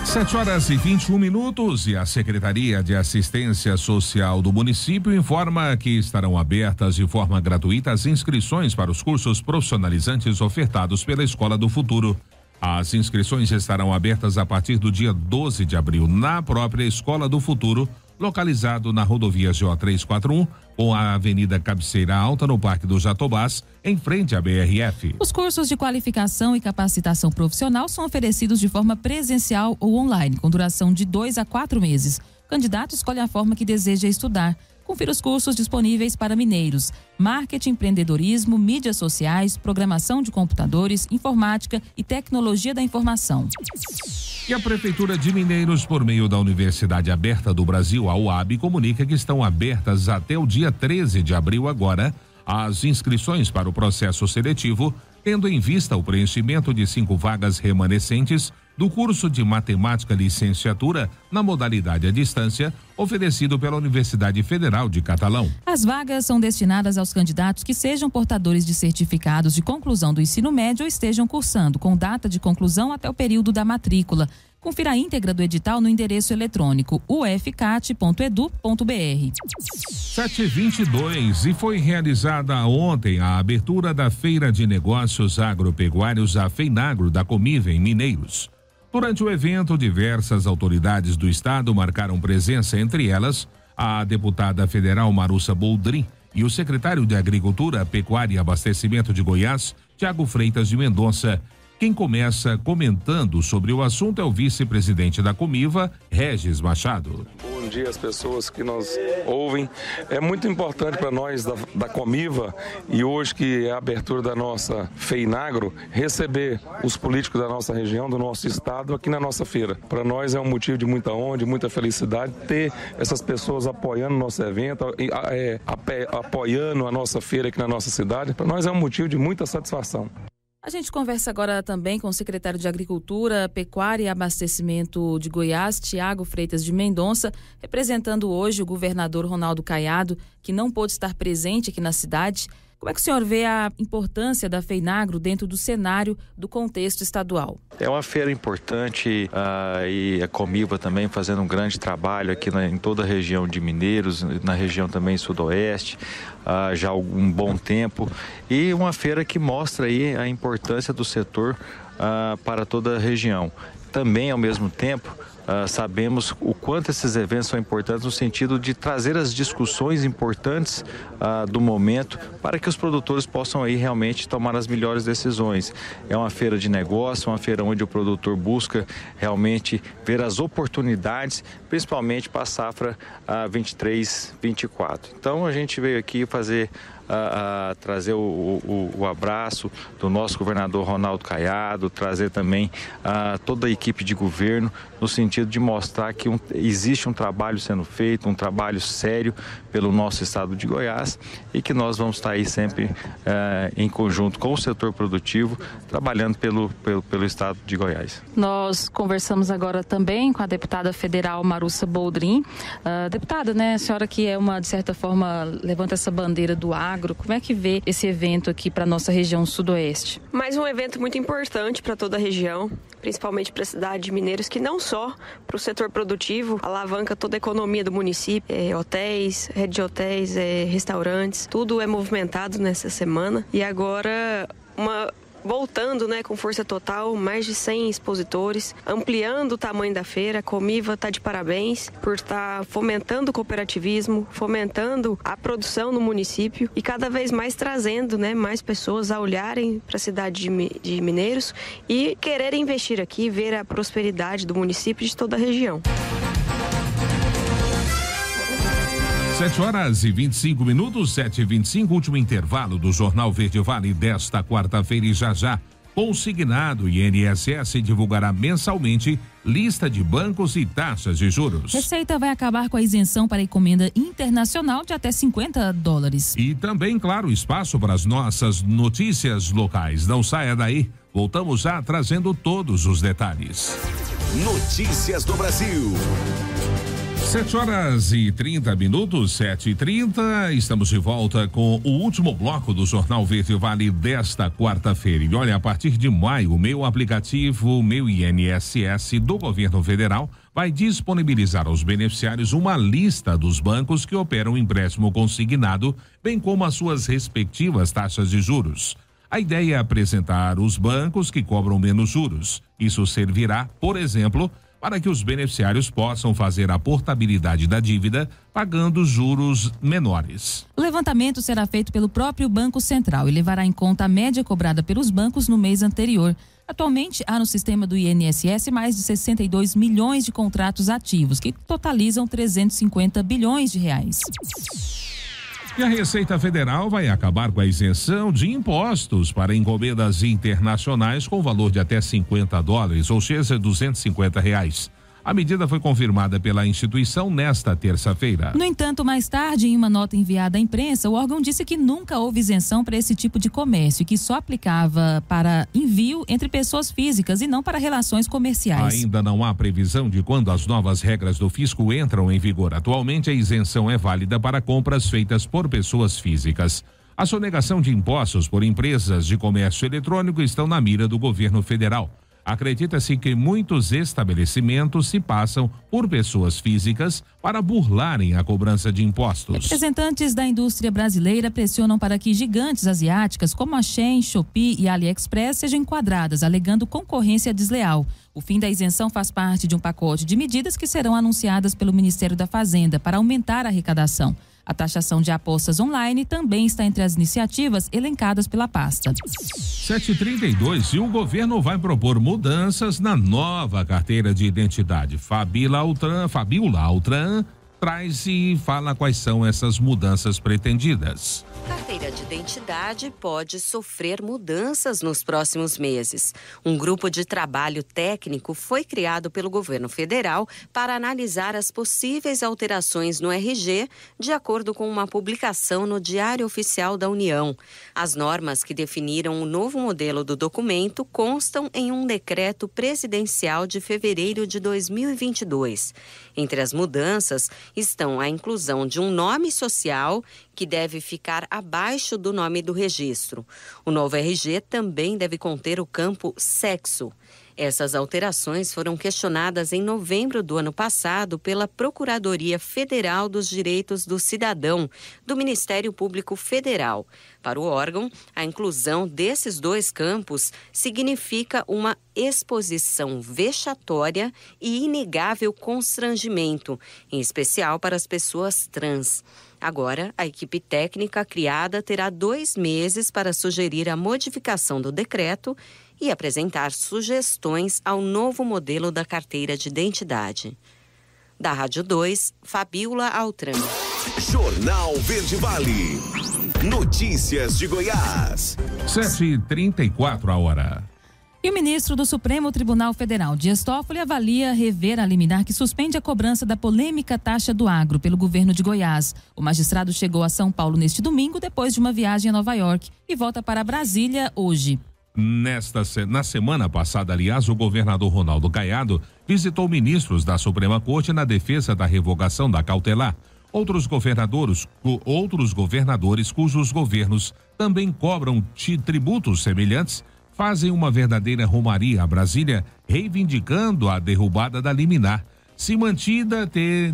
7h21 e a Secretaria de Assistência Social do município informa que estarão abertas de forma gratuita as inscrições para os cursos profissionalizantes ofertados pela Escola do Futuro. As inscrições estarão abertas a partir do dia 12 de abril na própria Escola do Futuro, localizado na rodovia GO 341, com a Avenida Cabeceira Alta, no Parque do Jatobás, em frente à BRF. Os cursos de qualificação e capacitação profissional são oferecidos de forma presencial ou online, com duração de 2 a 4 meses. O candidato escolhe a forma que deseja estudar. Confira os cursos disponíveis para mineiros: marketing, empreendedorismo, mídias sociais, programação de computadores, informática e tecnologia da informação. E a Prefeitura de Mineiros, por meio da Universidade Aberta do Brasil, a UAB, comunica que estão abertas até o dia 13 de abril agora as inscrições para o processo seletivo, tendo em vista o preenchimento de 5 vagas remanescentes do curso de Matemática Licenciatura na modalidade à distância, oferecido pela Universidade Federal de Catalão. As vagas são destinadas aos candidatos que sejam portadores de certificados de conclusão do ensino médio ou estejam cursando, com data de conclusão até o período da matrícula. Confira a íntegra do edital no endereço eletrônico ufcat.edu.br. 7h22 e foi realizada ontem a abertura da Feira de Negócios Agropecuários, a FEINAGRO, da Comiva, em Mineiros. Durante o evento, diversas autoridades do estado marcaram presença, entre elas a deputada federal Marussa Boldrin e o secretário de Agricultura, Pecuária e Abastecimento de Goiás, Tiago Freitas de Mendonça. Quem começa comentando sobre o assunto é o vice-presidente da Comiva, Regis Machado. Bom dia às pessoas que nos ouvem. É muito importante para nós da Comiva, e hoje que é a abertura da nossa FEINAGRO, receber os políticos da nossa região, do nosso estado, aqui na nossa feira. Para nós é um motivo de muita honra, de muita felicidade ter essas pessoas apoiando o nosso evento, apoiando a nossa feira aqui na nossa cidade. Para nós é um motivo de muita satisfação. A gente conversa agora também com o secretário de Agricultura, Pecuária e Abastecimento de Goiás, Tiago Freitas de Mendonça, representando hoje o governador Ronaldo Caiado, que não pôde estar presente aqui na cidade. Como é que o senhor vê a importância da FEINAGRO dentro do cenário do contexto estadual? É uma feira importante e a Comiva também fazendo um grande trabalho aqui em toda a região de Mineiros, na região também sudoeste, já há um bom tempo. E uma feira que mostra aí a importância do setor para toda a região. Também, ao mesmo tempo, sabemos o quanto esses eventos são importantes no sentido de trazer as discussões importantes do momento para que os produtores possam aí realmente tomar as melhores decisões. É uma feira de negócio, uma feira onde o produtor busca realmente ver as oportunidades, principalmente para a safra 23-24. Então a gente veio aqui fazer trazer o abraço do nosso governador Ronaldo Caiado, trazer também toda a equipe de governo, no sentido de mostrar que existe um trabalho sendo feito, um trabalho sério pelo nosso estado de Goiás e que nós vamos estar aí sempre em conjunto com o setor produtivo, trabalhando pelo estado de Goiás. Nós conversamos agora também com a deputada federal Marussa Boldrin. Deputada, né, a senhora que de certa forma, levanta essa bandeira do agro, como é que vê esse evento aqui para a nossa região sudoeste? Mais um evento muito importante para toda a região, principalmente para a cidade de Mineiros, que não só para o setor produtivo, alavanca toda a economia do município, hotéis, rede de hotéis, restaurantes, tudo é movimentado nessa semana. E agora voltando, com força total, mais de 100 expositores, ampliando o tamanho da feira. A Comiva está de parabéns por estar fomentando o cooperativismo, fomentando a produção no município e cada vez mais trazendo, mais pessoas a olharem para a cidade de Mineiros e querer investir aqui, ver a prosperidade do município e de toda a região. 7h25, 7h25, último intervalo do Jornal Verde Vale desta quarta-feira e já, consignado INSS divulgará mensalmente lista de bancos e taxas de juros. Receita vai acabar com a isenção para encomenda internacional de até $50. E também, claro, espaço para as nossas notícias locais. Não saia daí, voltamos já trazendo todos os detalhes. Notícias do Brasil. 7h30, 7h30, estamos de volta com o último bloco do Jornal Verde Vale desta quarta-feira. E olha, a partir de maio, o meu aplicativo, meu INSS do governo federal, vai disponibilizar aos beneficiários uma lista dos bancos que operam empréstimo consignado, bem como as suas respectivas taxas de juros. A ideia é apresentar os bancos que cobram menos juros. Isso servirá, por exemplo, para que os beneficiários possam fazer a portabilidade da dívida pagando juros menores. O levantamento será feito pelo próprio Banco Central e levará em conta a média cobrada pelos bancos no mês anterior. Atualmente, há no sistema do INSS mais de 62 milhões de contratos ativos, que totalizam 350 bilhões de reais. E a Receita Federal vai acabar com a isenção de impostos para encomendas internacionais com valor de até $50, ou seja, R$250. A medida foi confirmada pela instituição nesta terça-feira. No entanto, mais tarde, em uma nota enviada à imprensa, o órgão disse que nunca houve isenção para esse tipo de comércio e que só aplicava para envio entre pessoas físicas e não para relações comerciais. Ainda não há previsão de quando as novas regras do fisco entram em vigor. Atualmente, a isenção é válida para compras feitas por pessoas físicas. A sonegação de impostos por empresas de comércio eletrônico estão na mira do governo federal. Acredita-se que muitos estabelecimentos se passam por pessoas físicas para burlarem a cobrança de impostos. Representantes da indústria brasileira pressionam para que gigantes asiáticas como a Shein, Shopee e AliExpress sejam enquadradas, alegando concorrência desleal. O fim da isenção faz parte de um pacote de medidas que serão anunciadas pelo Ministério da Fazenda para aumentar a arrecadação. A taxação de apostas online também está entre as iniciativas elencadas pela pasta. 7h32, e o governo vai propor mudanças na nova carteira de identidade. Fabiola Altran traz e fala quais são essas mudanças pretendidas. Carteira de identidade pode sofrer mudanças nos próximos meses. Um grupo de trabalho técnico foi criado pelo governo federal para analisar as possíveis alterações no RG, de acordo com uma publicação no Diário Oficial da União. As normas que definiram o novo modelo do documento constam em um decreto presidencial de fevereiro de 2022. Entre as mudanças estão a inclusão de um nome social que deve ficar abaixo do nome do registro. O novo RG também deve conter o campo sexo. Essas alterações foram questionadas em novembro do ano passado pela Procuradoria Federal dos Direitos do Cidadão, do Ministério Público Federal. Para o órgão, a inclusão desses dois campos significa uma exposição vexatória e inegável constrangimento, em especial para as pessoas trans. Agora, a equipe técnica criada terá 2 meses para sugerir a modificação do decreto e apresentar sugestões ao novo modelo da carteira de identidade. Da Rádio 2, Fabíola Altran. Jornal Verde Vale. Notícias de Goiás. 7h34 a hora. E o ministro do Supremo Tribunal Federal, Dias Toffoli, avalia rever a liminar que suspende a cobrança da polêmica taxa do agro pelo governo de Goiás. O magistrado chegou a São Paulo neste domingo, depois de uma viagem a Nova York, e volta para Brasília hoje. Na semana passada, aliás, o governador Ronaldo Caiado visitou ministros da Suprema Corte na defesa da revogação da cautelar. Outros governadores cujos governos também cobram tributos semelhantes fazem uma verdadeira romaria a Brasília, reivindicando a derrubada da liminar. Se mantida,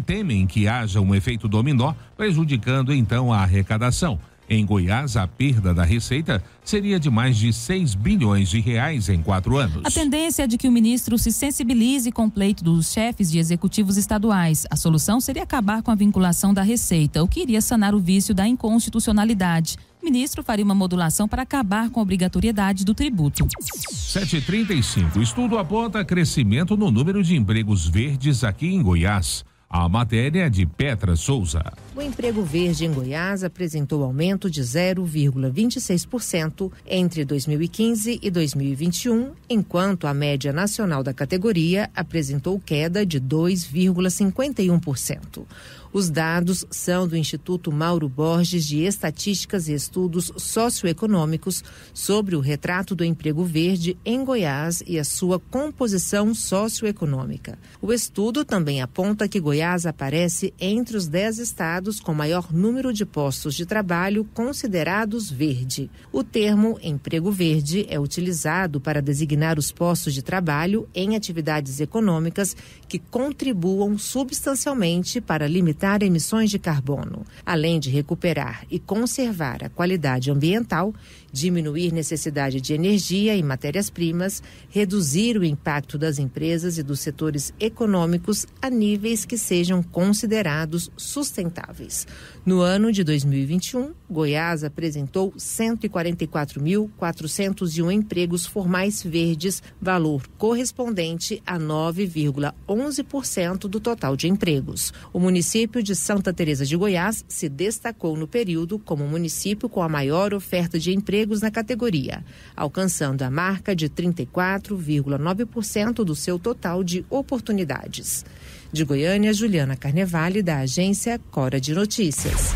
temem que haja um efeito dominó, prejudicando então a arrecadação. Em Goiás, a perda da receita seria de mais de 6 bilhões de reais em 4 anos. A tendência é de que o ministro se sensibilize com o pleito dos chefes de executivos estaduais. A solução seria acabar com a vinculação da receita, o que iria sanar o vício da inconstitucionalidade. O ministro faria uma modulação para acabar com a obrigatoriedade do tributo. 7h35. Estudo aponta crescimento no número de empregos verdes aqui em Goiás. A matéria é de Petra Souza. O emprego verde em Goiás apresentou aumento de 0,26% entre 2015 e 2021, enquanto a média nacional da categoria apresentou queda de 2,51%. Os dados são do Instituto Mauro Borges de Estatísticas e Estudos Socioeconômicos sobre o retrato do emprego verde em Goiás e a sua composição socioeconômica. O estudo também aponta que Goiás aparece entre os 10 estados com maior número de postos de trabalho considerados verde. O termo emprego verde é utilizado para designar os postos de trabalho em atividades econômicas que contribuam substancialmente para limitar emissões de carbono, além de recuperar e conservar a qualidade ambiental, diminuir necessidade de energia e matérias-primas, reduzir o impacto das empresas e dos setores econômicos a níveis que sejam considerados sustentáveis. No ano de 2021, Goiás apresentou 144.401 empregos formais verdes, valor correspondente a 9,11% do total de empregos. O município de Santa Teresa de Goiás se destacou no período como o município com a maior oferta de empregos na categoria, alcançando a marca de 34,9% do seu total de oportunidades. De Goiânia, Juliana Carnevale, da agência Cora de Notícias.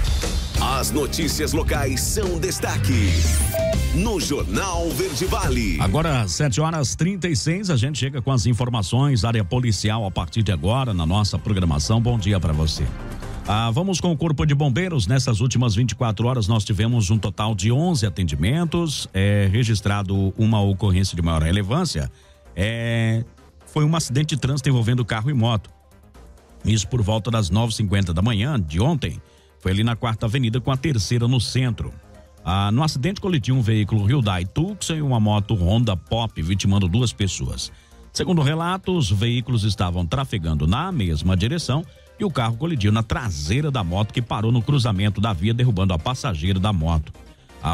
As notícias locais são destaque no Jornal Verde Vale. Agora, 7h36, a gente chega com as informações, área policial a partir de agora na nossa programação. Bom dia para você. Vamos com o Corpo de Bombeiros. Nessas últimas 24 horas nós tivemos um total de 11 atendimentos, registrado uma ocorrência de maior relevância, foi um acidente de trânsito envolvendo carro e moto. Isso por volta das 9h50 da manhã de ontem, foi ali na 4ª Avenida com a 3ª no centro. No acidente colidiu um veículo Hyundai Tucson e uma moto Honda Pop, vitimando 2 pessoas. Segundo relatos, os veículos estavam trafegando na mesma direção e o carro colidiu na traseira da moto, que parou no cruzamento da via, derrubando a passageira da moto.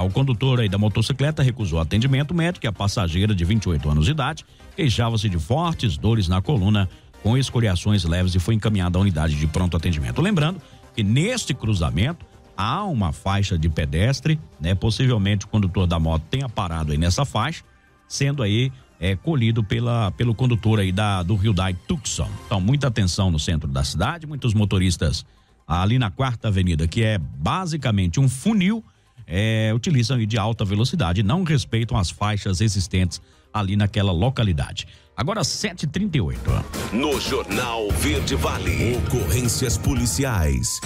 O condutor da motocicleta recusou atendimento médico e a passageira, de 28 anos de idade, queixava-se de fortes dores na coluna com escoriações leves e foi encaminhado à unidade de pronto atendimento. Lembrando que neste cruzamento há uma faixa de pedestre, né? Possivelmente o condutor da moto tenha parado aí nessa faixa, sendo aí colhido pelo condutor aí do Hyundai Tucson. Então, muita atenção no centro da cidade, muitos motoristas ali na 4ª Avenida, que é basicamente um funil, utilizam aí de alta velocidade, não respeitam as faixas existentes ali naquela localidade. Agora 7h38. No Jornal Verde Vale. Ocorrências policiais.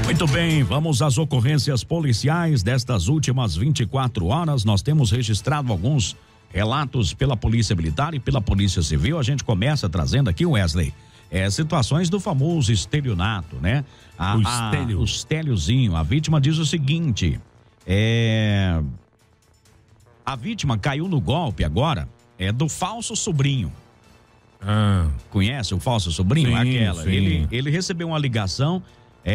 Muito bem, vamos às ocorrências policiais destas últimas 24 horas. Nós temos registrado alguns relatos pela Polícia Militar e pela Polícia Civil. A gente começa trazendo aqui, Wesley, situações do famoso estelionato, né? O estéliozinho. A vítima diz o seguinte, a vítima caiu no golpe agora, do falso sobrinho. Conhece o falso sobrinho? Sim, aquela. sim. Ele recebeu uma ligação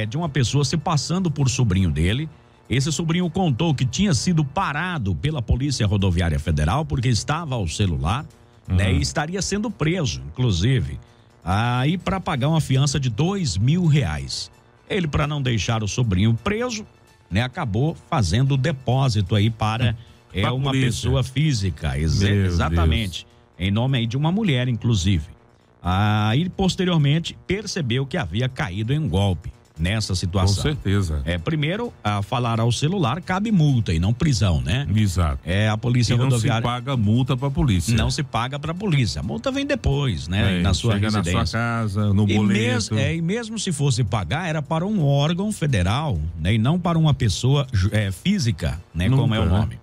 de uma pessoa se passando por sobrinho dele. Esse sobrinho contou que tinha sido parado pela Polícia Rodoviária Federal porque estava ao celular, né? E estaria sendo preso, inclusive, aí para pagar uma fiança de R$2.000. Ele, para não deixar o sobrinho preso, né, acabou fazendo o depósito aí para uma pessoa física, exatamente, em nome aí de uma mulher, inclusive. Aí, posteriormente, percebeu que havia caído em um golpe nessa situação. Com certeza. Primeiro, a falar ao celular cabe multa e não prisão, né? Exato. A Polícia Rodoviária. Não se paga multa pra polícia. Não se paga pra polícia. A multa vem depois, né? Na sua residência. Chega na sua casa, no boleto. E mesmo se fosse pagar, era para um órgão federal, né? E não para uma pessoa física, né? Nunca, como é o nome. Né?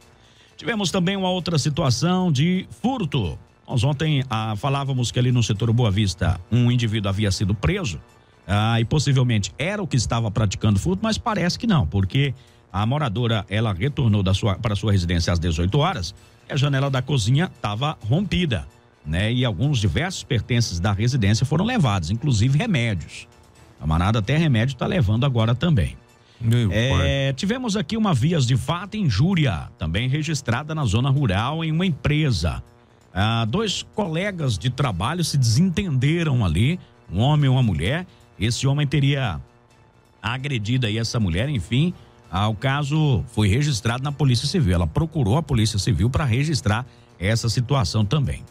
Tivemos também uma outra situação de furto. Nós ontem falávamos que ali no setor Boa Vista um indivíduo havia sido preso. E possivelmente era o que estava praticando furto, mas parece que não, porque a moradora, ela retornou para sua residência às 18 horas e a janela da cozinha estava rompida, né? E alguns diversos pertences da residência foram levados, inclusive remédios. A camarada até remédio está levando agora também. Tivemos aqui uma vias de fato injúria, também registrada na zona rural em uma empresa. 2 colegas de trabalho se desentenderam ali, um homem e uma mulher. Esse homem teria agredido aí essa mulher, enfim, o caso foi registrado na Polícia Civil. Ela procurou a Polícia Civil para registrar essa situação também.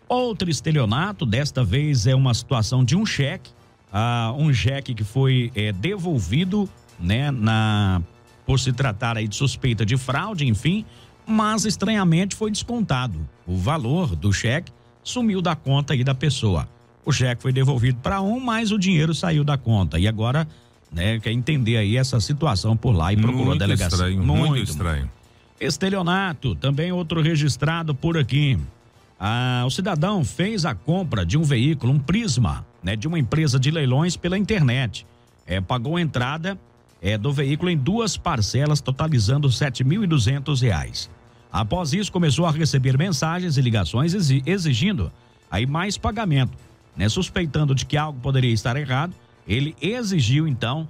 Outro estelionato, desta vez é uma situação de um cheque que foi devolvido, né, por se tratar aí de suspeita de fraude, enfim, mas estranhamente foi descontado. O valor do cheque sumiu da conta aí da pessoa. O cheque foi devolvido para mas o dinheiro saiu da conta. E agora, né, quer entender aí essa situação por lá e procurou a delegacia. Muito estranho. Estelionato, também outro registrado por aqui. O cidadão fez a compra de um veículo, um Prisma, né, de uma empresa de leilões pela internet. Pagou a entrada do veículo em 2 parcelas, totalizando R$7.200. Após isso, começou a receber mensagens e ligações exigindo aí mais pagamento. Né, suspeitando de que algo poderia estar errado, ele exigiu então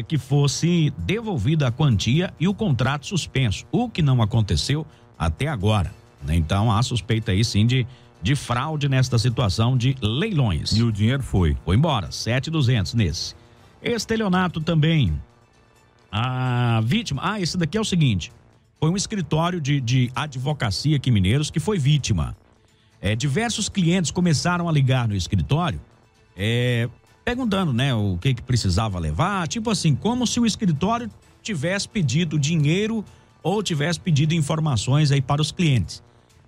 que fosse devolvida a quantia e o contrato suspenso, o que não aconteceu até agora. Né? Então há suspeita aí sim de fraude nesta situação de leilões. E o dinheiro foi embora, R$7.200 nesse. Estelionato também. A vítima, esse daqui é o seguinte, foi um escritório de advocacia aqui em Mineiros que foi vítima. Diversos clientes começaram a ligar no escritório, perguntando, né, o que precisava levar, tipo assim, como se o escritório tivesse pedido dinheiro ou tivesse pedido informações aí para os clientes.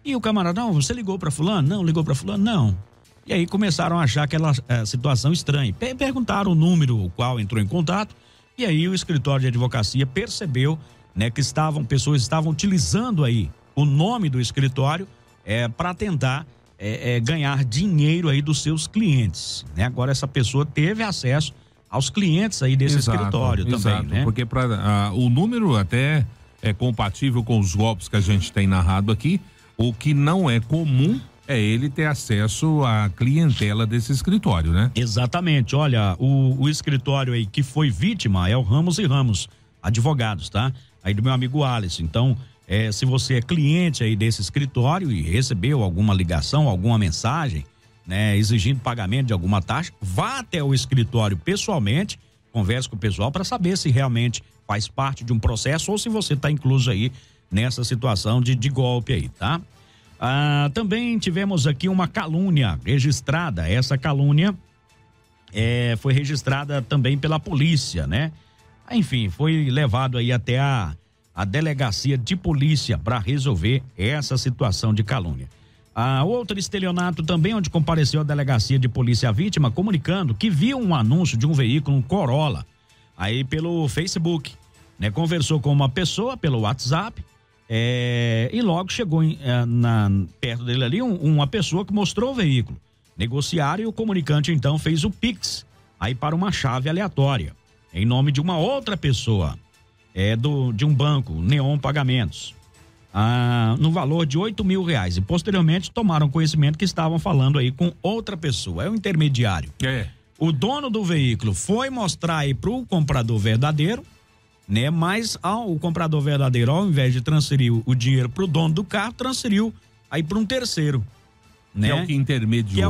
E o camarada, não, você ligou para fulano? Não, ligou para fulano? Não. E aí começaram a achar aquela situação estranha. Perguntaram o número o qual entrou em contato, e aí o escritório de advocacia percebeu, né, que pessoas estavam utilizando aí o nome do escritório para tentar ganhar dinheiro aí dos seus clientes, né? Agora essa pessoa teve acesso aos clientes aí desse escritório também, né? Porque o número até é compatível com os golpes que a gente tem narrado aqui. O que não é comum é ele ter acesso à clientela desse escritório, né? Exatamente. Olha, o escritório aí que foi vítima é o Ramos e Ramos Advogados, tá? Aí do meu amigo Alisson. Então, se você é cliente aí desse escritório e recebeu alguma ligação, alguma mensagem, né, exigindo pagamento de alguma taxa, vá até o escritório pessoalmente, converse com o pessoal para saber se realmente faz parte de um processo ou se você está incluso aí nessa situação de golpe aí, tá? Também tivemos aqui uma calúnia registrada. Essa calúnia foi registrada também pela polícia, né? Enfim, foi levado aí até a delegacia de polícia para resolver essa situação de calúnia. Outro estelionato também, onde compareceu a delegacia de polícia a vítima, comunicando que viu um anúncio de um veículo, um Corolla, aí pelo Facebook, né? Conversou com uma pessoa pelo WhatsApp, e logo chegou perto dele ali uma pessoa que mostrou o veículo. Negociaram e o comunicante então fez o Pix aí para uma chave aleatória, em nome de uma outra pessoa, de um banco, Neon Pagamentos, no valor de R$8.000, e posteriormente tomaram conhecimento que estavam falando aí com outra pessoa, é um intermediário. O dono do veículo foi mostrar aí pro comprador verdadeiro, né? Mas o comprador verdadeiro, ao invés de transferir o dinheiro pro dono do carro, transferiu aí para um terceiro, né? Que é o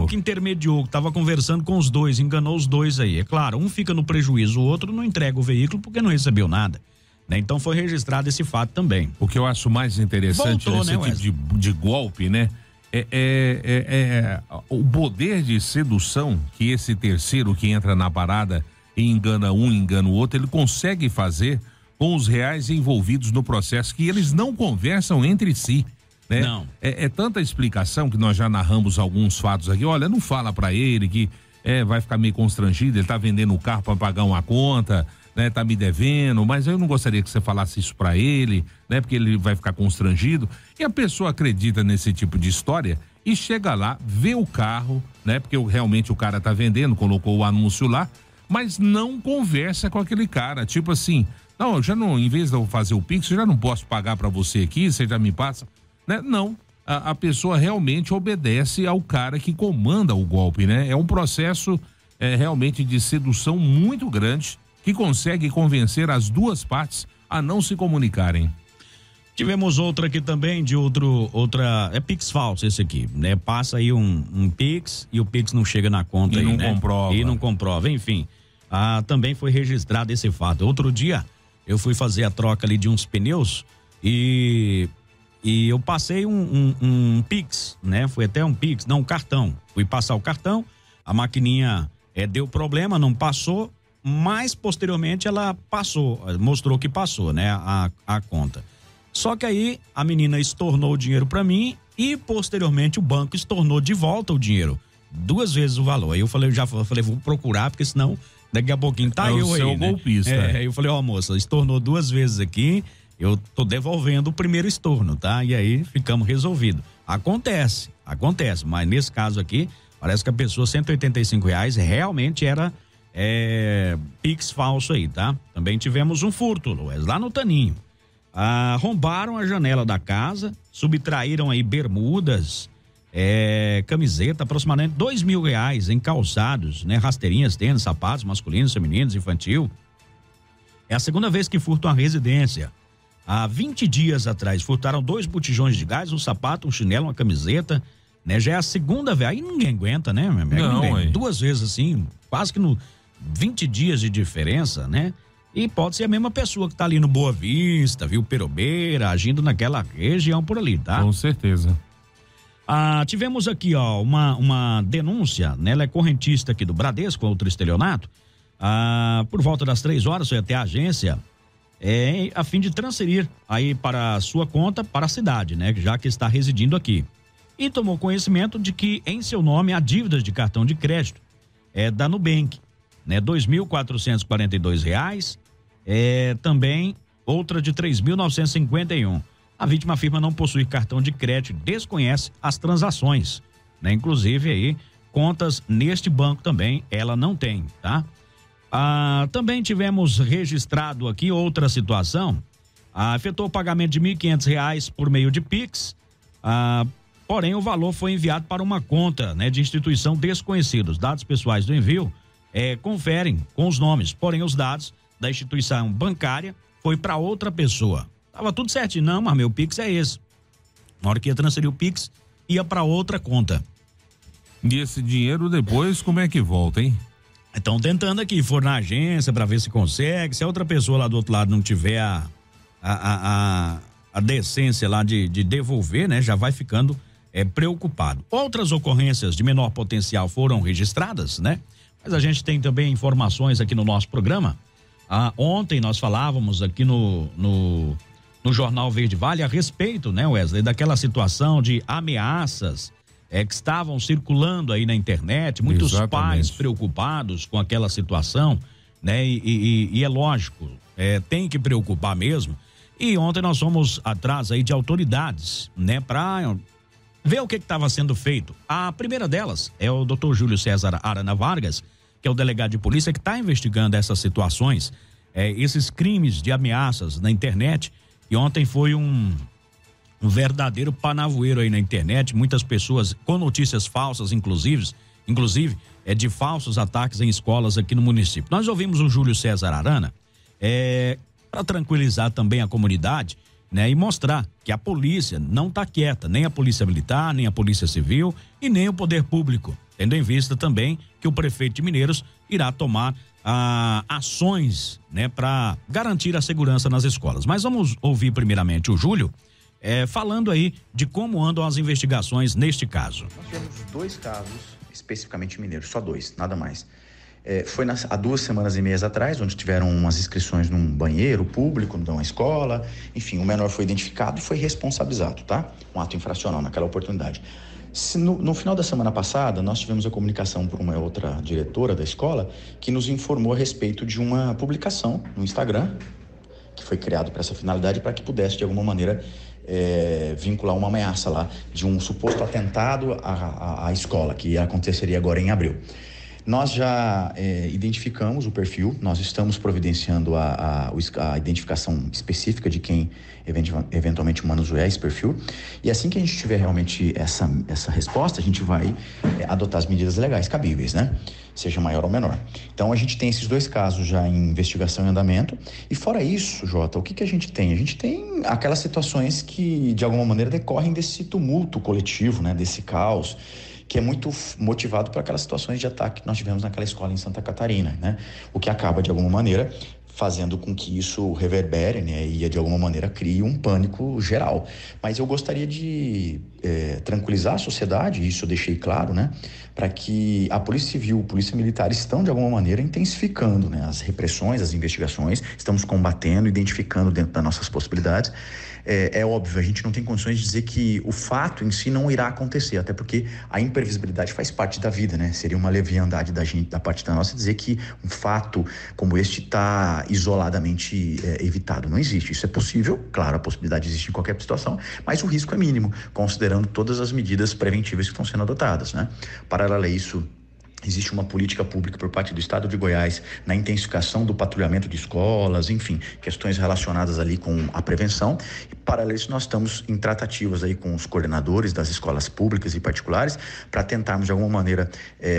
que intermediou. Que tava conversando com os dois, enganou os dois aí. É claro, um fica no prejuízo, o outro não entrega o veículo porque não recebeu nada, né? Então foi registrado esse fato também. O que eu acho mais interessante nesse tipo de golpe, né? O poder de sedução que esse terceiro que entra na parada e engana um, engana o outro, ele consegue fazer com os reais envolvidos no processo, que eles não conversam entre si, né? Não. É tanta explicação que nós já narramos alguns fatos aqui. Olha, não fala pra ele que vai ficar meio constrangido, ele tá vendendo o carro para pagar uma conta, né? Tá me devendo, mas eu não gostaria que você falasse isso pra ele, né? Porque ele vai ficar constrangido. E a pessoa acredita nesse tipo de história e chega lá, vê o carro, né? Porque realmente o cara tá vendendo, colocou o anúncio lá, mas não conversa com aquele cara, tipo assim, não, eu já não, em vez de eu fazer o Pix, eu já não posso pagar para você aqui, você já me passa, né? Não, a pessoa realmente obedece ao cara que comanda o golpe, né? É um processo realmente de sedução muito grande, que consegue convencer as duas partes a não se comunicarem. Tivemos outra aqui também, é Pix falso esse aqui, né? Passa aí um Pix e o Pix não chega na conta aí, né? E não comprova, enfim. Também foi registrado esse fato. Outro dia, eu fui fazer a troca ali de uns pneus e eu passei um Pix, né? Foi até um Pix, não, um cartão. Fui passar o cartão, a maquininha deu problema, não passou, mas posteriormente ela passou, mostrou que passou, né? A conta. Só que aí a menina estornou o dinheiro para mim e posteriormente o banco estornou de volta o dinheiro, 2 vezes o valor. Aí eu falei, vou procurar, porque senão daqui a pouquinho tá eu aí, né? É o seu golpista. Eu falei, moça, estornou 2 vezes aqui, eu tô devolvendo o primeiro estorno, tá? E aí ficamos resolvidos. Acontece, mas nesse caso aqui, parece que a pessoa, R$185 realmente era Pix falso aí, tá? Também tivemos um furto, lá no Taninho. Arrombaram a janela da casa, subtraíram aí bermudas, camiseta, aproximadamente R$2.000 em calçados, né? Rasteirinhas, tênis, sapatos masculinos, femininos, infantil. É a segunda vez que furtam a residência. Há 20 dias atrás, furtaram 2 botijões de gás, um sapato, um chinelo, uma camiseta, né? Já é a segunda vez, aí ninguém aguenta, né? Não, 2 vezes assim, quase que 20 dias de diferença, né? E pode ser a mesma pessoa que tá ali no Boa Vista, viu, Perobeira, agindo naquela região por ali, tá? Com certeza. Tivemos aqui, uma denúncia, né? Ela é correntista aqui do Bradesco, outro estelionato. Por volta das 3 horas, foi até a agência, a fim de transferir aí para a sua conta, para a cidade, né? Já que está residindo aqui. E tomou conhecimento de que em seu nome há dívidas de cartão de crédito, da Nubank, né? R$2.442, também outra de 3.951. A vítima afirma não possuir cartão de crédito, desconhece as transações, né? Inclusive aí, contas neste banco também ela não tem, tá? Também tivemos registrado aqui outra situação, efetuou o pagamento de R$1.500 por meio de Pix, porém o valor foi enviado para uma conta, né, de instituição desconhecida. Os dados pessoais do envio conferem com os nomes, porém os dados da instituição bancária foi para outra pessoa. Tava tudo certinho, não, mas meu Pix é esse. Na hora que ia transferir o Pix, ia para outra conta. E esse dinheiro depois, como é que volta, hein? Estão tentando aqui, for na agência para ver se consegue. Se a outra pessoa lá do outro lado não tiver a decência lá de devolver, né? Já vai ficando preocupado. Outras ocorrências de menor potencial foram registradas, né? Mas a gente tem também informações aqui no nosso programa. Ontem nós falávamos aqui no Jornal Verde Vale a respeito, né, Wesley, daquela situação de ameaças que estavam circulando aí na internet, muitos pais preocupados com aquela situação, né? E é lógico, tem que preocupar mesmo. E ontem nós fomos atrás aí de autoridades, né, para ver o que estava sendo feito. A primeira delas é o Dr. Júlio César Arana Vargas, que é o delegado de polícia que está investigando essas situações, esses crimes de ameaças na internet. E ontem foi um verdadeiro panavoeiro aí na internet, muitas pessoas com notícias falsas, inclusive de falsos ataques em escolas aqui no município. Nós ouvimos o Júlio César Arana para tranquilizar também a comunidade, né, e mostrar que a polícia não está quieta, nem a polícia militar, nem a polícia civil e nem o poder público, tendo em vista também que o prefeito de Mineiros irá tomar ações, né, para garantir a segurança nas escolas. Mas vamos ouvir primeiramente o Júlio falando aí de como andam as investigações neste caso. Nós tivemos 2 casos, especificamente em Mineiros, só 2, nada mais. Foi há 2 semanas e meias atrás, onde tiveram umas inscrições num banheiro público, numa escola. Enfim, o menor foi identificado e foi responsabilizado, tá? Um ato infracional naquela oportunidade. No final da semana passada, nós tivemos a comunicação por uma outra diretora da escola que nos informou a respeito de uma publicação no Instagram que foi criado para essa finalidade, para que pudesse, de alguma maneira, vincular uma ameaça lá de um suposto atentado à escola, que aconteceria agora em abril. Nós já identificamos o perfil, nós estamos providenciando a identificação específica de quem eventualmente manuseia esse perfil, e assim que a gente tiver realmente essa resposta, a gente vai adotar as medidas legais cabíveis, né? Seja maior ou menor. Então a gente tem esses 2 casos já em investigação e andamento, e fora isso, Jota, o que a gente tem? A gente tem aquelas situações que de alguma maneira decorrem desse tumulto coletivo, né? Desse caos, que é muito motivado por aquelas situações de ataque que nós tivemos naquela escola em Santa Catarina, né? O que acaba, de alguma maneira, fazendo com que isso reverbere, né? E, de alguma maneira, crie um pânico geral. Mas eu gostaria de tranquilizar a sociedade, isso eu deixei claro, né? Para que a Polícia Civil, a Polícia Militar estão, de alguma maneira, intensificando, né? As repressões, as investigações, estamos combatendo, identificando dentro das nossas possibilidades. É óbvio, a gente não tem condições de dizer que o fato em si não irá acontecer, até porque a imprevisibilidade faz parte da vida, né? Seria uma leviandade da parte da nossa dizer que um fato como este está isoladamente evitado. Não existe. Isso é possível, claro, a possibilidade existe em qualquer situação, mas o risco é mínimo, considerando todas as medidas preventivas que estão sendo adotadas, né? Paralelo a isso, existe uma política pública por parte do Estado de Goiás na intensificação do patrulhamento de escolas, enfim, questões relacionadas ali com a prevenção. E, paralelo a isso, nós estamos em tratativas aí com os coordenadores das escolas públicas e particulares para tentarmos, de alguma maneira,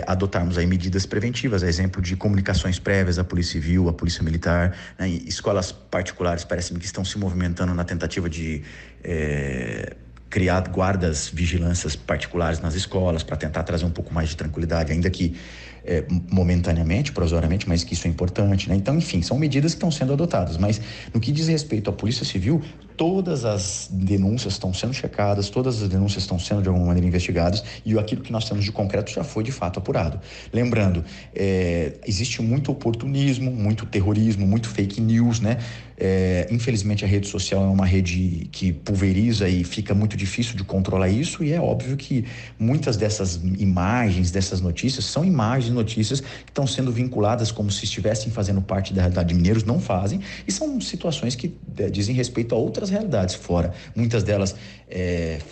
adotarmos aí medidas preventivas, a exemplo de comunicações prévias à Polícia Civil, à Polícia Militar, né? Escolas particulares parece-me que estão se movimentando na tentativa de criar guardas, vigilâncias particulares nas escolas para tentar trazer um pouco mais de tranquilidade, ainda que momentaneamente, provisoriamente, mas que isso é importante, né? Então, enfim, são medidas que estão sendo adotadas, mas no que diz respeito à Polícia Civil, todas as denúncias estão sendo checadas, todas as denúncias estão sendo de alguma maneira investigadas e aquilo que nós temos de concreto já foi de fato apurado. Lembrando, existe muito oportunismo, muito terrorismo, muito fake news, né? Infelizmente a rede social é uma rede que pulveriza e fica muito difícil de controlar isso, e é óbvio que muitas dessas imagens, dessas notícias, são imagens e notícias que estão sendo vinculadas como se estivessem fazendo parte da realidade de Mineiros, não fazem, e são situações que dizem respeito a outras realidades fora, muitas delas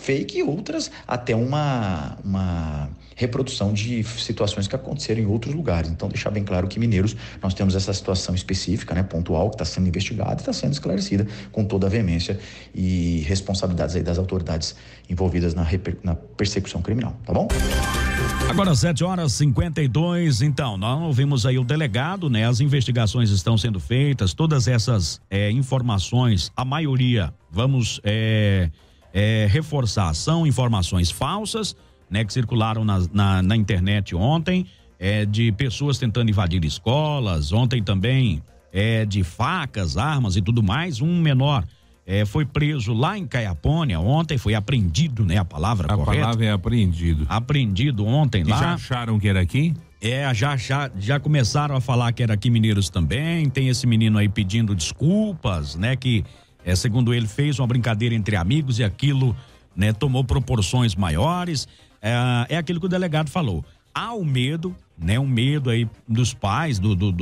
fake e outras até uma reprodução de situações que aconteceram em outros lugares. Então, deixar bem claro que Mineiros, nós temos essa situação específica, né, pontual, que está sendo investigada e está sendo esclarecida com toda a veemência e responsabilidades aí das autoridades envolvidas na persecução criminal, tá bom? Agora 7h52, então, nós ouvimos aí o delegado, né? As investigações estão sendo feitas, todas essas informações, a maioria, vamos reforçar, são informações falsas, né, que circularam na internet ontem, de pessoas tentando invadir escolas, ontem também de facas, armas e tudo mais. Um menor foi preso lá em Caiapônia, ontem foi apreendido, né, a palavra correta. A palavra é apreendido. Apreendido ontem lá. E já acharam que era aqui? Já começaram a falar que era aqui Mineiros também. Tem esse menino aí pedindo desculpas, né, que segundo ele fez uma brincadeira entre amigos e aquilo, né, tomou proporções maiores. É aquilo que o delegado falou. Há o medo, né, um medo aí dos pais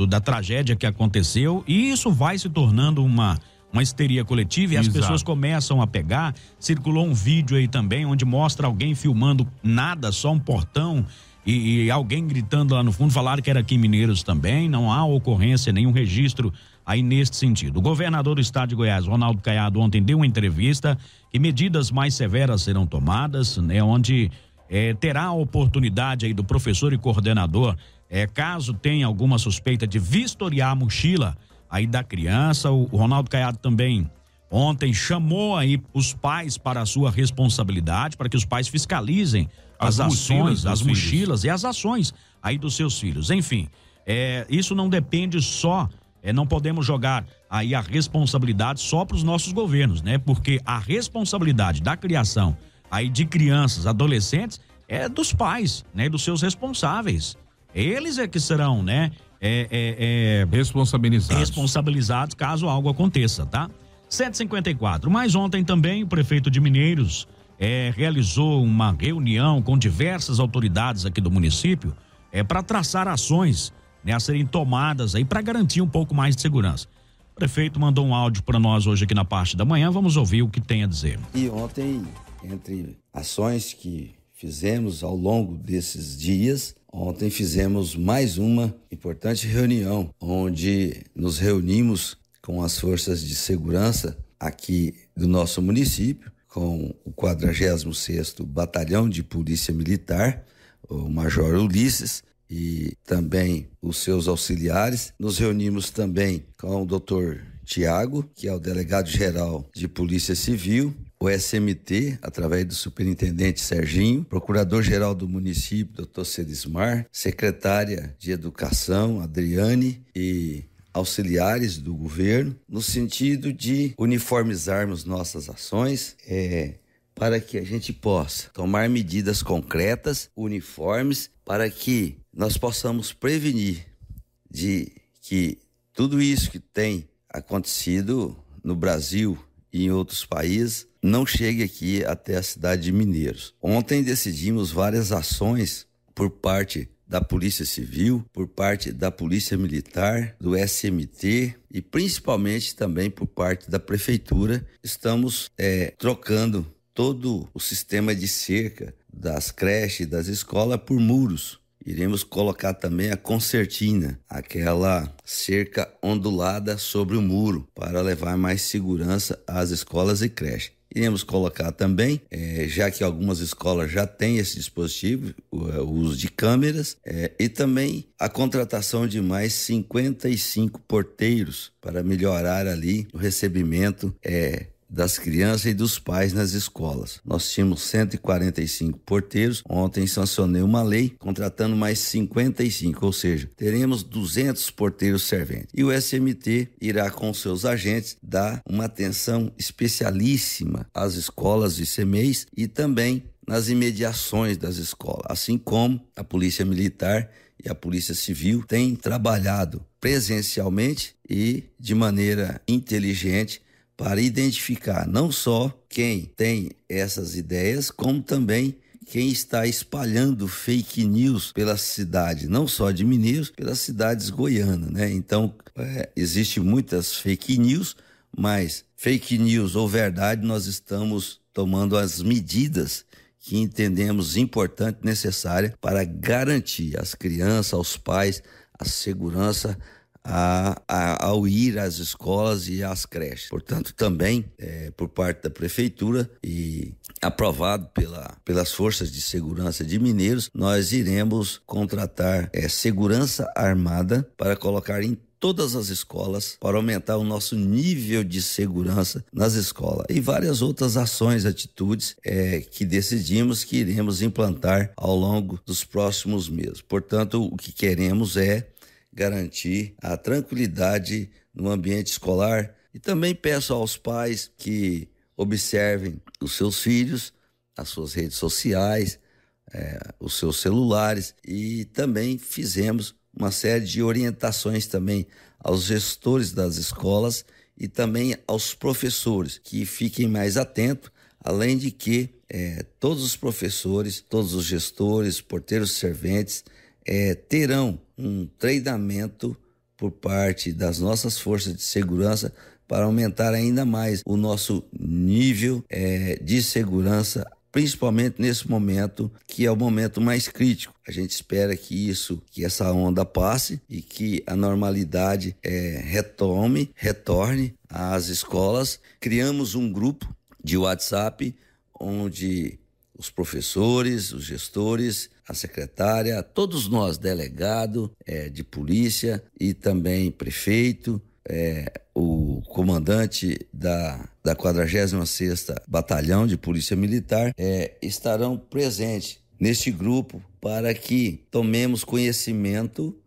da tragédia que aconteceu, e isso vai se tornando uma histeria coletiva e as pessoas começam a pegar. Circulou um vídeo aí também onde mostra alguém filmando nada, só um portão e alguém gritando lá no fundo. Falaram que era aqui em Mineiros também. Não há ocorrência, nenhum registro aí neste sentido. O governador do estado de Goiás, Ronaldo Caiado, ontem deu uma entrevista que medidas mais severas serão tomadas, né, onde terá a oportunidade aí do professor e coordenador, caso tenha alguma suspeita, de vistoriar a mochila aí da criança. O Ronaldo Caiado também ontem chamou aí os pais para a sua responsabilidade, para que os pais fiscalizem as ações, as mochilas e as ações aí dos seus filhos. Enfim, isso não depende só, não podemos jogar aí a responsabilidade só para os nossos governos, né? Porque a responsabilidade da criação aí de crianças, adolescentes, é dos pais, né? Dos seus responsáveis. Eles que serão, né? Responsabilizados caso algo aconteça, tá? 7h54. Mas ontem também o prefeito de Mineiros realizou uma reunião com diversas autoridades aqui do município para traçar ações, né, a serem tomadas aí para garantir um pouco mais de segurança. O prefeito mandou um áudio para nós hoje aqui na parte da manhã. Vamos ouvir o que tem a dizer. E ontem, entre ações que fizemos ao longo desses dias, ontem fizemos mais uma importante reunião, onde nos reunimos com as forças de segurança aqui do nosso município, com o 46º Batalhão de Polícia Militar, o Major Ulisses, e também os seus auxiliares. Nos reunimos também com o Dr. Tiago, que é o delegado-geral de Polícia Civil, o SMT, através do superintendente Serginho, procurador-geral do município, Dr. Celismar, secretária de Educação, Adriane, e auxiliares do governo, no sentido de uniformizarmos nossas ações, para que a gente possa tomar medidas concretas, uniformes, para que nós possamos prevenir de que tudo isso que tem acontecido no Brasil e em outros países não chegue aqui até a cidade de Mineiros. Ontem decidimos várias ações por parte da Polícia Civil, por parte da Polícia Militar, do SMT e principalmente também por parte da Prefeitura. Estamos trocando todo o sistema de cerca das creches e das escolas por muros. Iremos colocar também a concertina, aquela cerca ondulada sobre o muro, para levar mais segurança às escolas e creches. Iremos colocar também, já que algumas escolas já têm esse dispositivo, o uso de câmeras, e também a contratação de mais 55 porteiros para melhorar ali o recebimento das crianças e dos pais nas escolas. Nós tínhamos 145 porteiros. Ontem sancionei uma lei contratando mais 55, ou seja, teremos 200 porteiros serventes. E o SMT irá com seus agentes dar uma atenção especialíssima às escolas e CMEs e também nas imediações das escolas, assim como a Polícia Militar e a Polícia Civil têm trabalhado presencialmente e de maneira inteligente para identificar não só quem tem essas ideias, como também quem está espalhando fake news pela cidade, não só de Mineiros, pelas cidades goianas, né? Então, existe muitas fake news, mas fake news ou verdade, nós estamos tomando as medidas que entendemos importante e necessária para garantir às crianças, aos pais, a segurança ao ir às escolas e às creches. Portanto, também por parte da Prefeitura e aprovado pelas forças de segurança de Mineiros, nós iremos contratar segurança armada para colocar em todas as escolas para aumentar o nosso nível de segurança nas escolas e várias outras ações, atitudes que decidimos que iremos implantar ao longo dos próximos meses. Portanto, o que queremos é garantir a tranquilidade no ambiente escolar e também peço aos pais que observem os seus filhos, as suas redes sociais, os seus celulares, e também fizemos uma série de orientações também aos gestores das escolas e também aos professores, que fiquem mais atentos, além de que todos os professores, todos os gestores, porteiros serventes terão um treinamento por parte das nossas forças de segurança para aumentar ainda mais o nosso nível de segurança, principalmente nesse momento, que é o momento mais crítico. A gente espera que essa onda passe e que a normalidade retorne às escolas. Criamos um grupo de WhatsApp onde os professores, os gestores, a secretária, todos nós, delegado de polícia e também prefeito, o comandante da 46ª Batalhão de Polícia Militar estarão presentes neste grupo para que tomemos conhecimento,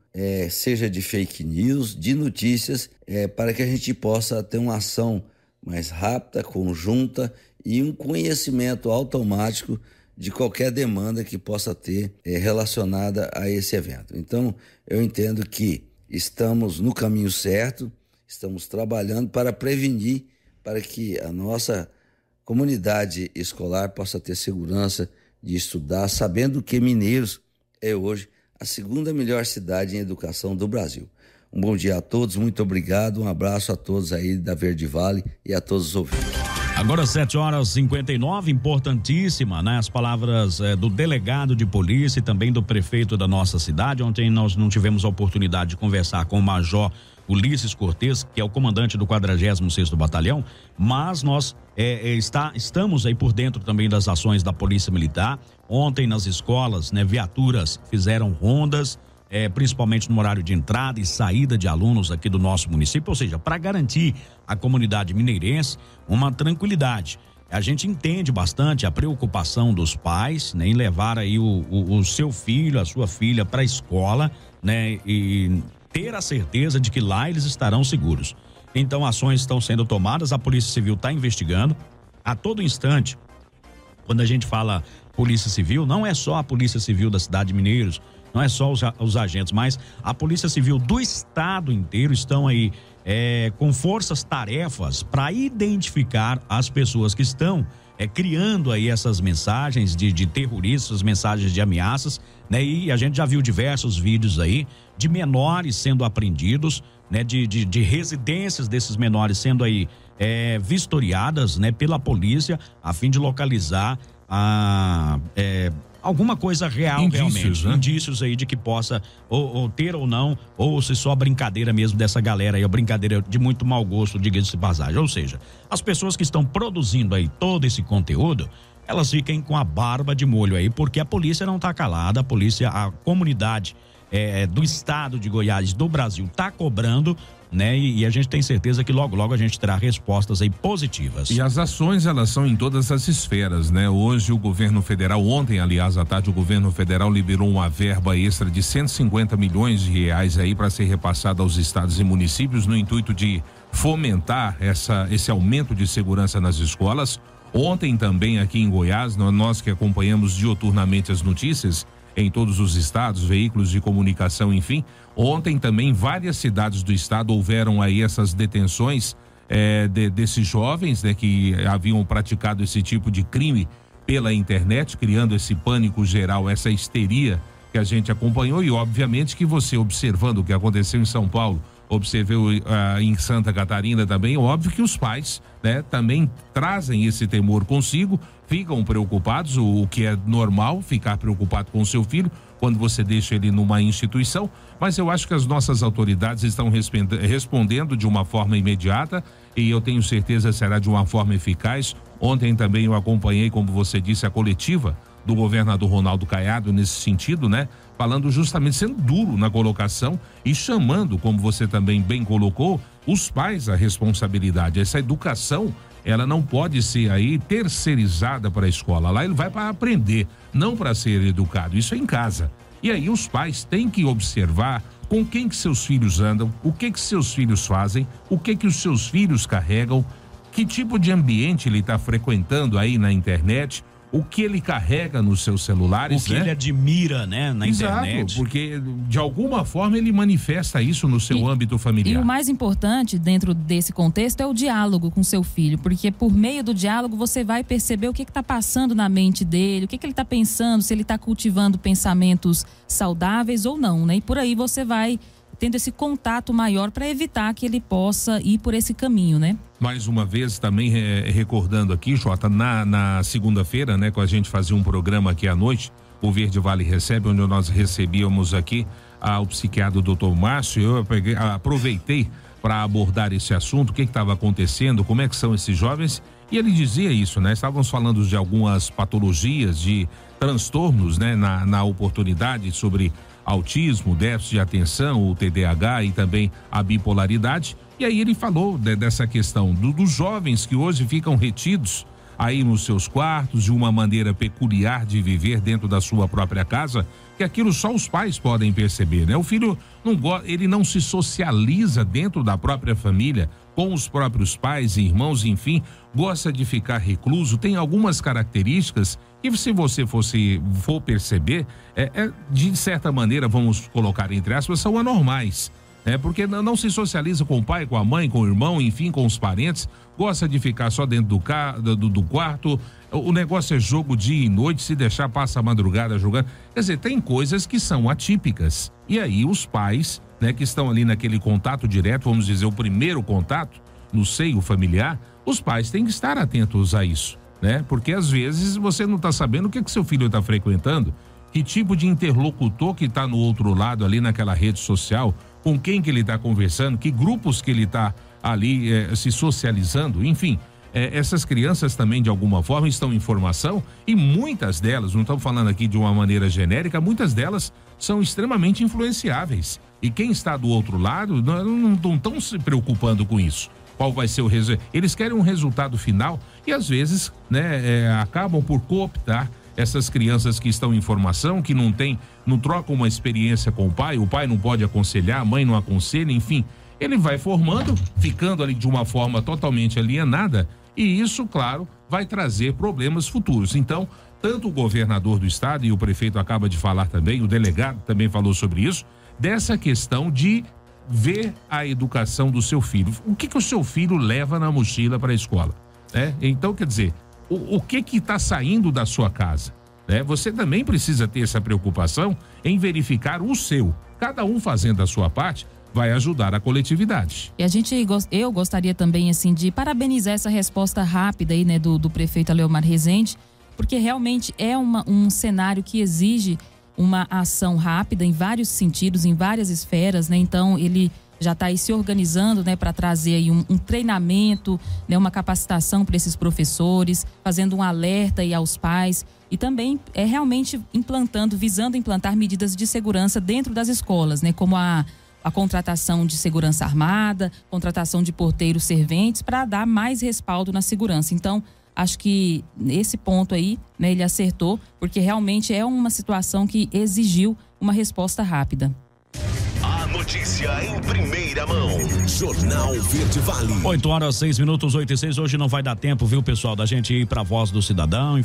seja de fake news, de notícias, para que a gente possa ter uma ação mais rápida, conjunta e um conhecimento automático de qualquer demanda que possa ter relacionada a esse evento. Então, eu entendo que estamos no caminho certo, estamos trabalhando para prevenir, para que a nossa comunidade escolar possa ter segurança de estudar, sabendo que Mineiros é hoje a segunda melhor cidade em educação do Brasil. Um bom dia a todos, muito obrigado, um abraço a todos aí da Verde Vale e a todos os ouvintes. Agora 7h59, importantíssima, né? As palavras do delegado de polícia e também do prefeito da nossa cidade. Ontem nós não tivemos a oportunidade de conversar com o Major Ulisses Cortes, que é o comandante do 46º Batalhão, mas nós estamos aí por dentro também das ações da Polícia Militar. Ontem nas escolas, né, viaturas fizeram rondas, principalmente no horário de entrada e saída de alunos aqui do nosso município, ou seja, para garantir à comunidade mineirense uma tranquilidade. A gente entende bastante a preocupação dos pais, né, em levar aí o seu filho, a sua filha para a escola, né, e ter a certeza de que lá eles estarão seguros. Então, ações estão sendo tomadas, a Polícia Civil está investigando a todo instante. Quando a gente fala Polícia Civil, não é só a Polícia Civil da cidade de Mineiros, não é só os agentes, mas a Polícia Civil do estado inteiro estão aí com forças-tarefas para identificar as pessoas que estão criando aí essas mensagens de terroristas, mensagens de ameaças, né? E a gente já viu diversos vídeos aí de menores sendo apreendidos, né? De residências desses menores sendo aí vistoriadas, né? Pela polícia, a fim de localizar alguma coisa real, indícios, realmente, né? Indícios aí de que possa ou ter ou não, ou se só brincadeira mesmo dessa galera aí, a brincadeira de muito mau gosto, diga-se de passagem. Ou seja, as pessoas que estão produzindo aí todo esse conteúdo, elas fiquem com a barba de molho aí, porque a polícia não tá calada, a comunidade do estado de Goiás, do Brasil, tá cobrando, né? E a gente tem certeza que logo a gente terá respostas aí positivas. E as ações, elas são em todas as esferas, né? Hoje o governo federal, ontem aliás à tarde, o governo federal liberou uma verba extra de 150 milhões de reais aí para ser repassada aos estados e municípios no intuito de fomentar esse aumento de segurança nas escolas. Ontem também aqui em Goiás, nós que acompanhamos diuturnamente as notícias em todos os estados, veículos de comunicação, enfim. Ontem também várias cidades do estado houveram aí essas detenções desses jovens, né, que haviam praticado esse tipo de crime pela internet, criando esse pânico geral, essa histeria que a gente acompanhou. E obviamente que você, observando o que aconteceu em São Paulo, observou em Santa Catarina também, óbvio que os pais, né, também trazem esse temor consigo, ficam preocupados, o que é normal, ficar preocupado com o seu filho quando você deixa ele numa instituição, mas eu acho que as nossas autoridades estão respondendo de uma forma imediata e eu tenho certeza será de uma forma eficaz. Ontem também eu acompanhei, como você disse, a coletiva do governador Ronaldo Caiado nesse sentido, né? Falando justamente, sendo duro na colocação e chamando, como você também bem colocou, os pais à responsabilidade. Essa educação, ela não pode ser aí terceirizada para a escola. Lá ele vai para aprender, não para ser educado. Isso é em casa. E aí os pais têm que observar com quem que seus filhos andam, o que que seus filhos fazem, o que que os seus filhos carregam, que tipo de ambiente ele está frequentando aí na internet, o que ele carrega nos seus celulares, o que ele admira, né, na internet. Porque de alguma forma ele manifesta isso no seu âmbito familiar. E o mais importante dentro desse contexto é o diálogo com seu filho, porque por meio do diálogo você vai perceber o que está passando na mente dele, o que ele está pensando, se ele está cultivando pensamentos saudáveis ou não, né? E por aí você vai tendo esse contato maior para evitar que ele possa ir por esse caminho, né? Mais uma vez, também recordando aqui, Jota, na segunda-feira, né, quando a gente fazia um programa aqui à noite, o Verde Vale Recebe, onde nós recebíamos aqui o psiquiatra Dr. Márcio, eu aproveitei para abordar esse assunto, o que estava acontecendo, como é que são esses jovens, e ele dizia isso, né? Estávamos falando de algumas patologias, de transtornos, né, na oportunidade sobre autismo, déficit de atenção, o TDAH e também a bipolaridade. E aí ele falou dessa questão dos jovens que hoje ficam retidos aí nos seus quartos, de uma maneira peculiar de viver dentro da sua própria casa, que aquilo só os pais podem perceber, né? O filho ele não se socializa dentro da própria família, com os próprios pais e irmãos, enfim, gosta de ficar recluso, tem algumas características que, se você for perceber, de certa maneira, vamos colocar entre aspas, são anormais. Porque não se socializa com o pai, com a mãe, com o irmão, enfim, com os parentes, gosta de ficar só dentro do quarto, o negócio é jogo dia e noite, se deixar passa a madrugada jogando, quer dizer, tem coisas que são atípicas, e aí os pais, né, que estão ali naquele contato direto, vamos dizer, o primeiro contato no seio familiar, os pais têm que estar atentos a isso, né, porque às vezes você não está sabendo o que seu filho está frequentando, que tipo de interlocutor que está no outro lado ali naquela rede social, com quem que ele está conversando, que grupos que ele está ali se socializando, enfim, essas crianças também de alguma forma estão em formação e muitas delas, não estamos falando aqui de uma maneira genérica, muitas delas são extremamente influenciáveis e quem está do outro lado não estão se preocupando com isso. Qual vai ser o resultado? Eles querem um resultado final e às vezes, né, acabam por cooptar essas crianças que estão em formação, que não trocam uma experiência com o pai não pode aconselhar, a mãe não aconselha, enfim, ele vai formando, ficando ali de uma forma totalmente alienada e isso, claro, vai trazer problemas futuros. Então, tanto o governador do estado e o prefeito acaba de falar também, o delegado também falou sobre isso, dessa questão de ver a educação do seu filho. O que o seu filho leva na mochila para a escola? Então, quer dizer, o que está saindo da sua casa? Você também precisa ter essa preocupação em verificar o seu. Cada um fazendo a sua parte vai ajudar a coletividade. E eu gostaria também, assim, de parabenizar essa resposta rápida aí, né, do prefeito Aleomar Rezende, porque realmente é um cenário que exige uma ação rápida em vários sentidos, em várias esferas, né? Então ele já está aí se organizando, né, para trazer aí um treinamento, né, uma capacitação para esses professores, fazendo um alerta aí aos pais e também realmente visando implantar medidas de segurança dentro das escolas, né, como a contratação de segurança armada, contratação de porteiros serventes para dar mais respaldo na segurança. Então, acho que nesse ponto aí, né, ele acertou, porque realmente é uma situação que exigiu uma resposta rápida. Notícia em primeira mão. Jornal Verde Vale. 8h06, 8h06. Hoje não vai dar tempo, viu, pessoal, da gente ir para a Voz do Cidadão.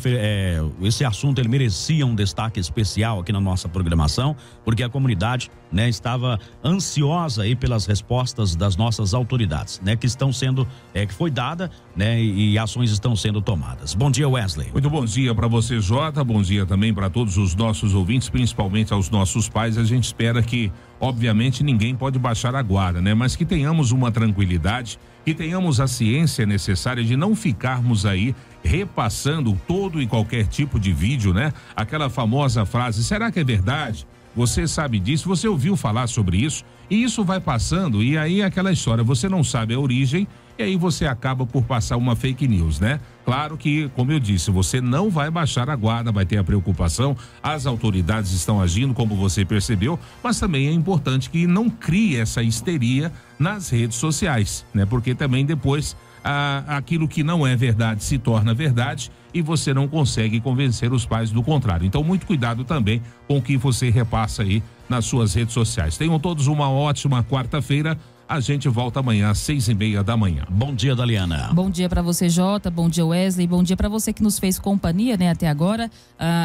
Esse assunto, ele merecia um destaque especial aqui na nossa programação, porque a comunidade, né, estava ansiosa aí pelas respostas das nossas autoridades, né, que estão sendo, que foi dada, né, e ações estão sendo tomadas. Bom dia, Wesley. Muito bom dia para você, Jota. Bom dia também para todos os nossos ouvintes, principalmente aos nossos pais. A gente espera que, obviamente, ninguém pode baixar a guarda, né? Mas que tenhamos uma tranquilidade, que tenhamos a ciência necessária de não ficarmos aí repassando todo e qualquer tipo de vídeo, né? Aquela famosa frase, será que é verdade? Você sabe disso, você ouviu falar sobre isso? E isso vai passando e aí aquela história, você não sabe a origem e aí você acaba por passar uma fake news, né? Claro que, como eu disse, você não vai baixar a guarda, vai ter a preocupação, as autoridades estão agindo como você percebeu, mas também é importante que não crie essa histeria nas redes sociais, né? Porque também depois aquilo que não é verdade se torna verdade e você não consegue convencer os pais do contrário. Então, muito cuidado também com o que você repassa aí nas suas redes sociais. Tenham todos uma ótima quarta-feira. A gente volta amanhã às 6:30 da manhã. Bom dia, Daliana. Bom dia para você, Jota. Bom dia, Wesley. Bom dia para você que nos fez companhia, né, até agora.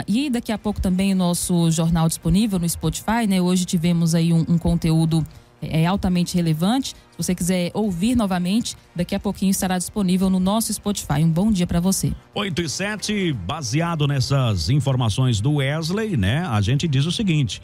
E daqui a pouco também o nosso jornal disponível no Spotify, né? Hoje tivemos aí um conteúdo altamente relevante. Se você quiser ouvir novamente, daqui a pouquinho estará disponível no nosso Spotify. Um bom dia para você. 8:07, baseado nessas informações do Wesley, né? A gente diz o seguinte: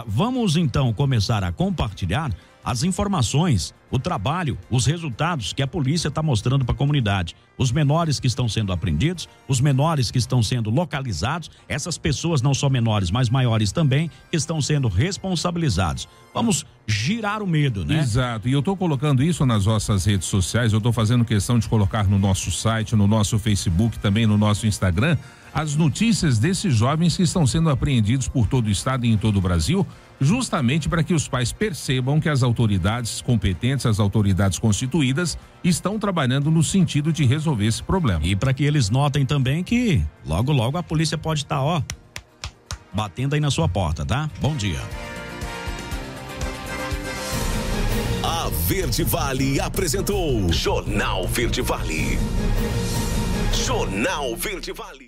vamos então começar a compartilhar as informações, o trabalho, os resultados que a polícia está mostrando para a comunidade. Os menores que estão sendo apreendidos, os menores que estão sendo localizados, essas pessoas não só menores, mas maiores também, que estão sendo responsabilizados. Vamos girar o medo, né? Exato, e eu estou colocando isso nas nossas redes sociais, eu estou fazendo questão de colocar no nosso site, no nosso Facebook, também no nosso Instagram, as notícias desses jovens que estão sendo apreendidos por todo o estado e em todo o Brasil, justamente para que os pais percebam que as autoridades competentes, as autoridades constituídas, estão trabalhando no sentido de resolver esse problema. E para que eles notem também que logo, logo a polícia pode estar, batendo aí na sua porta, tá? Bom dia. A Verde Vale apresentou Jornal Verde Vale. Jornal Verde Vale.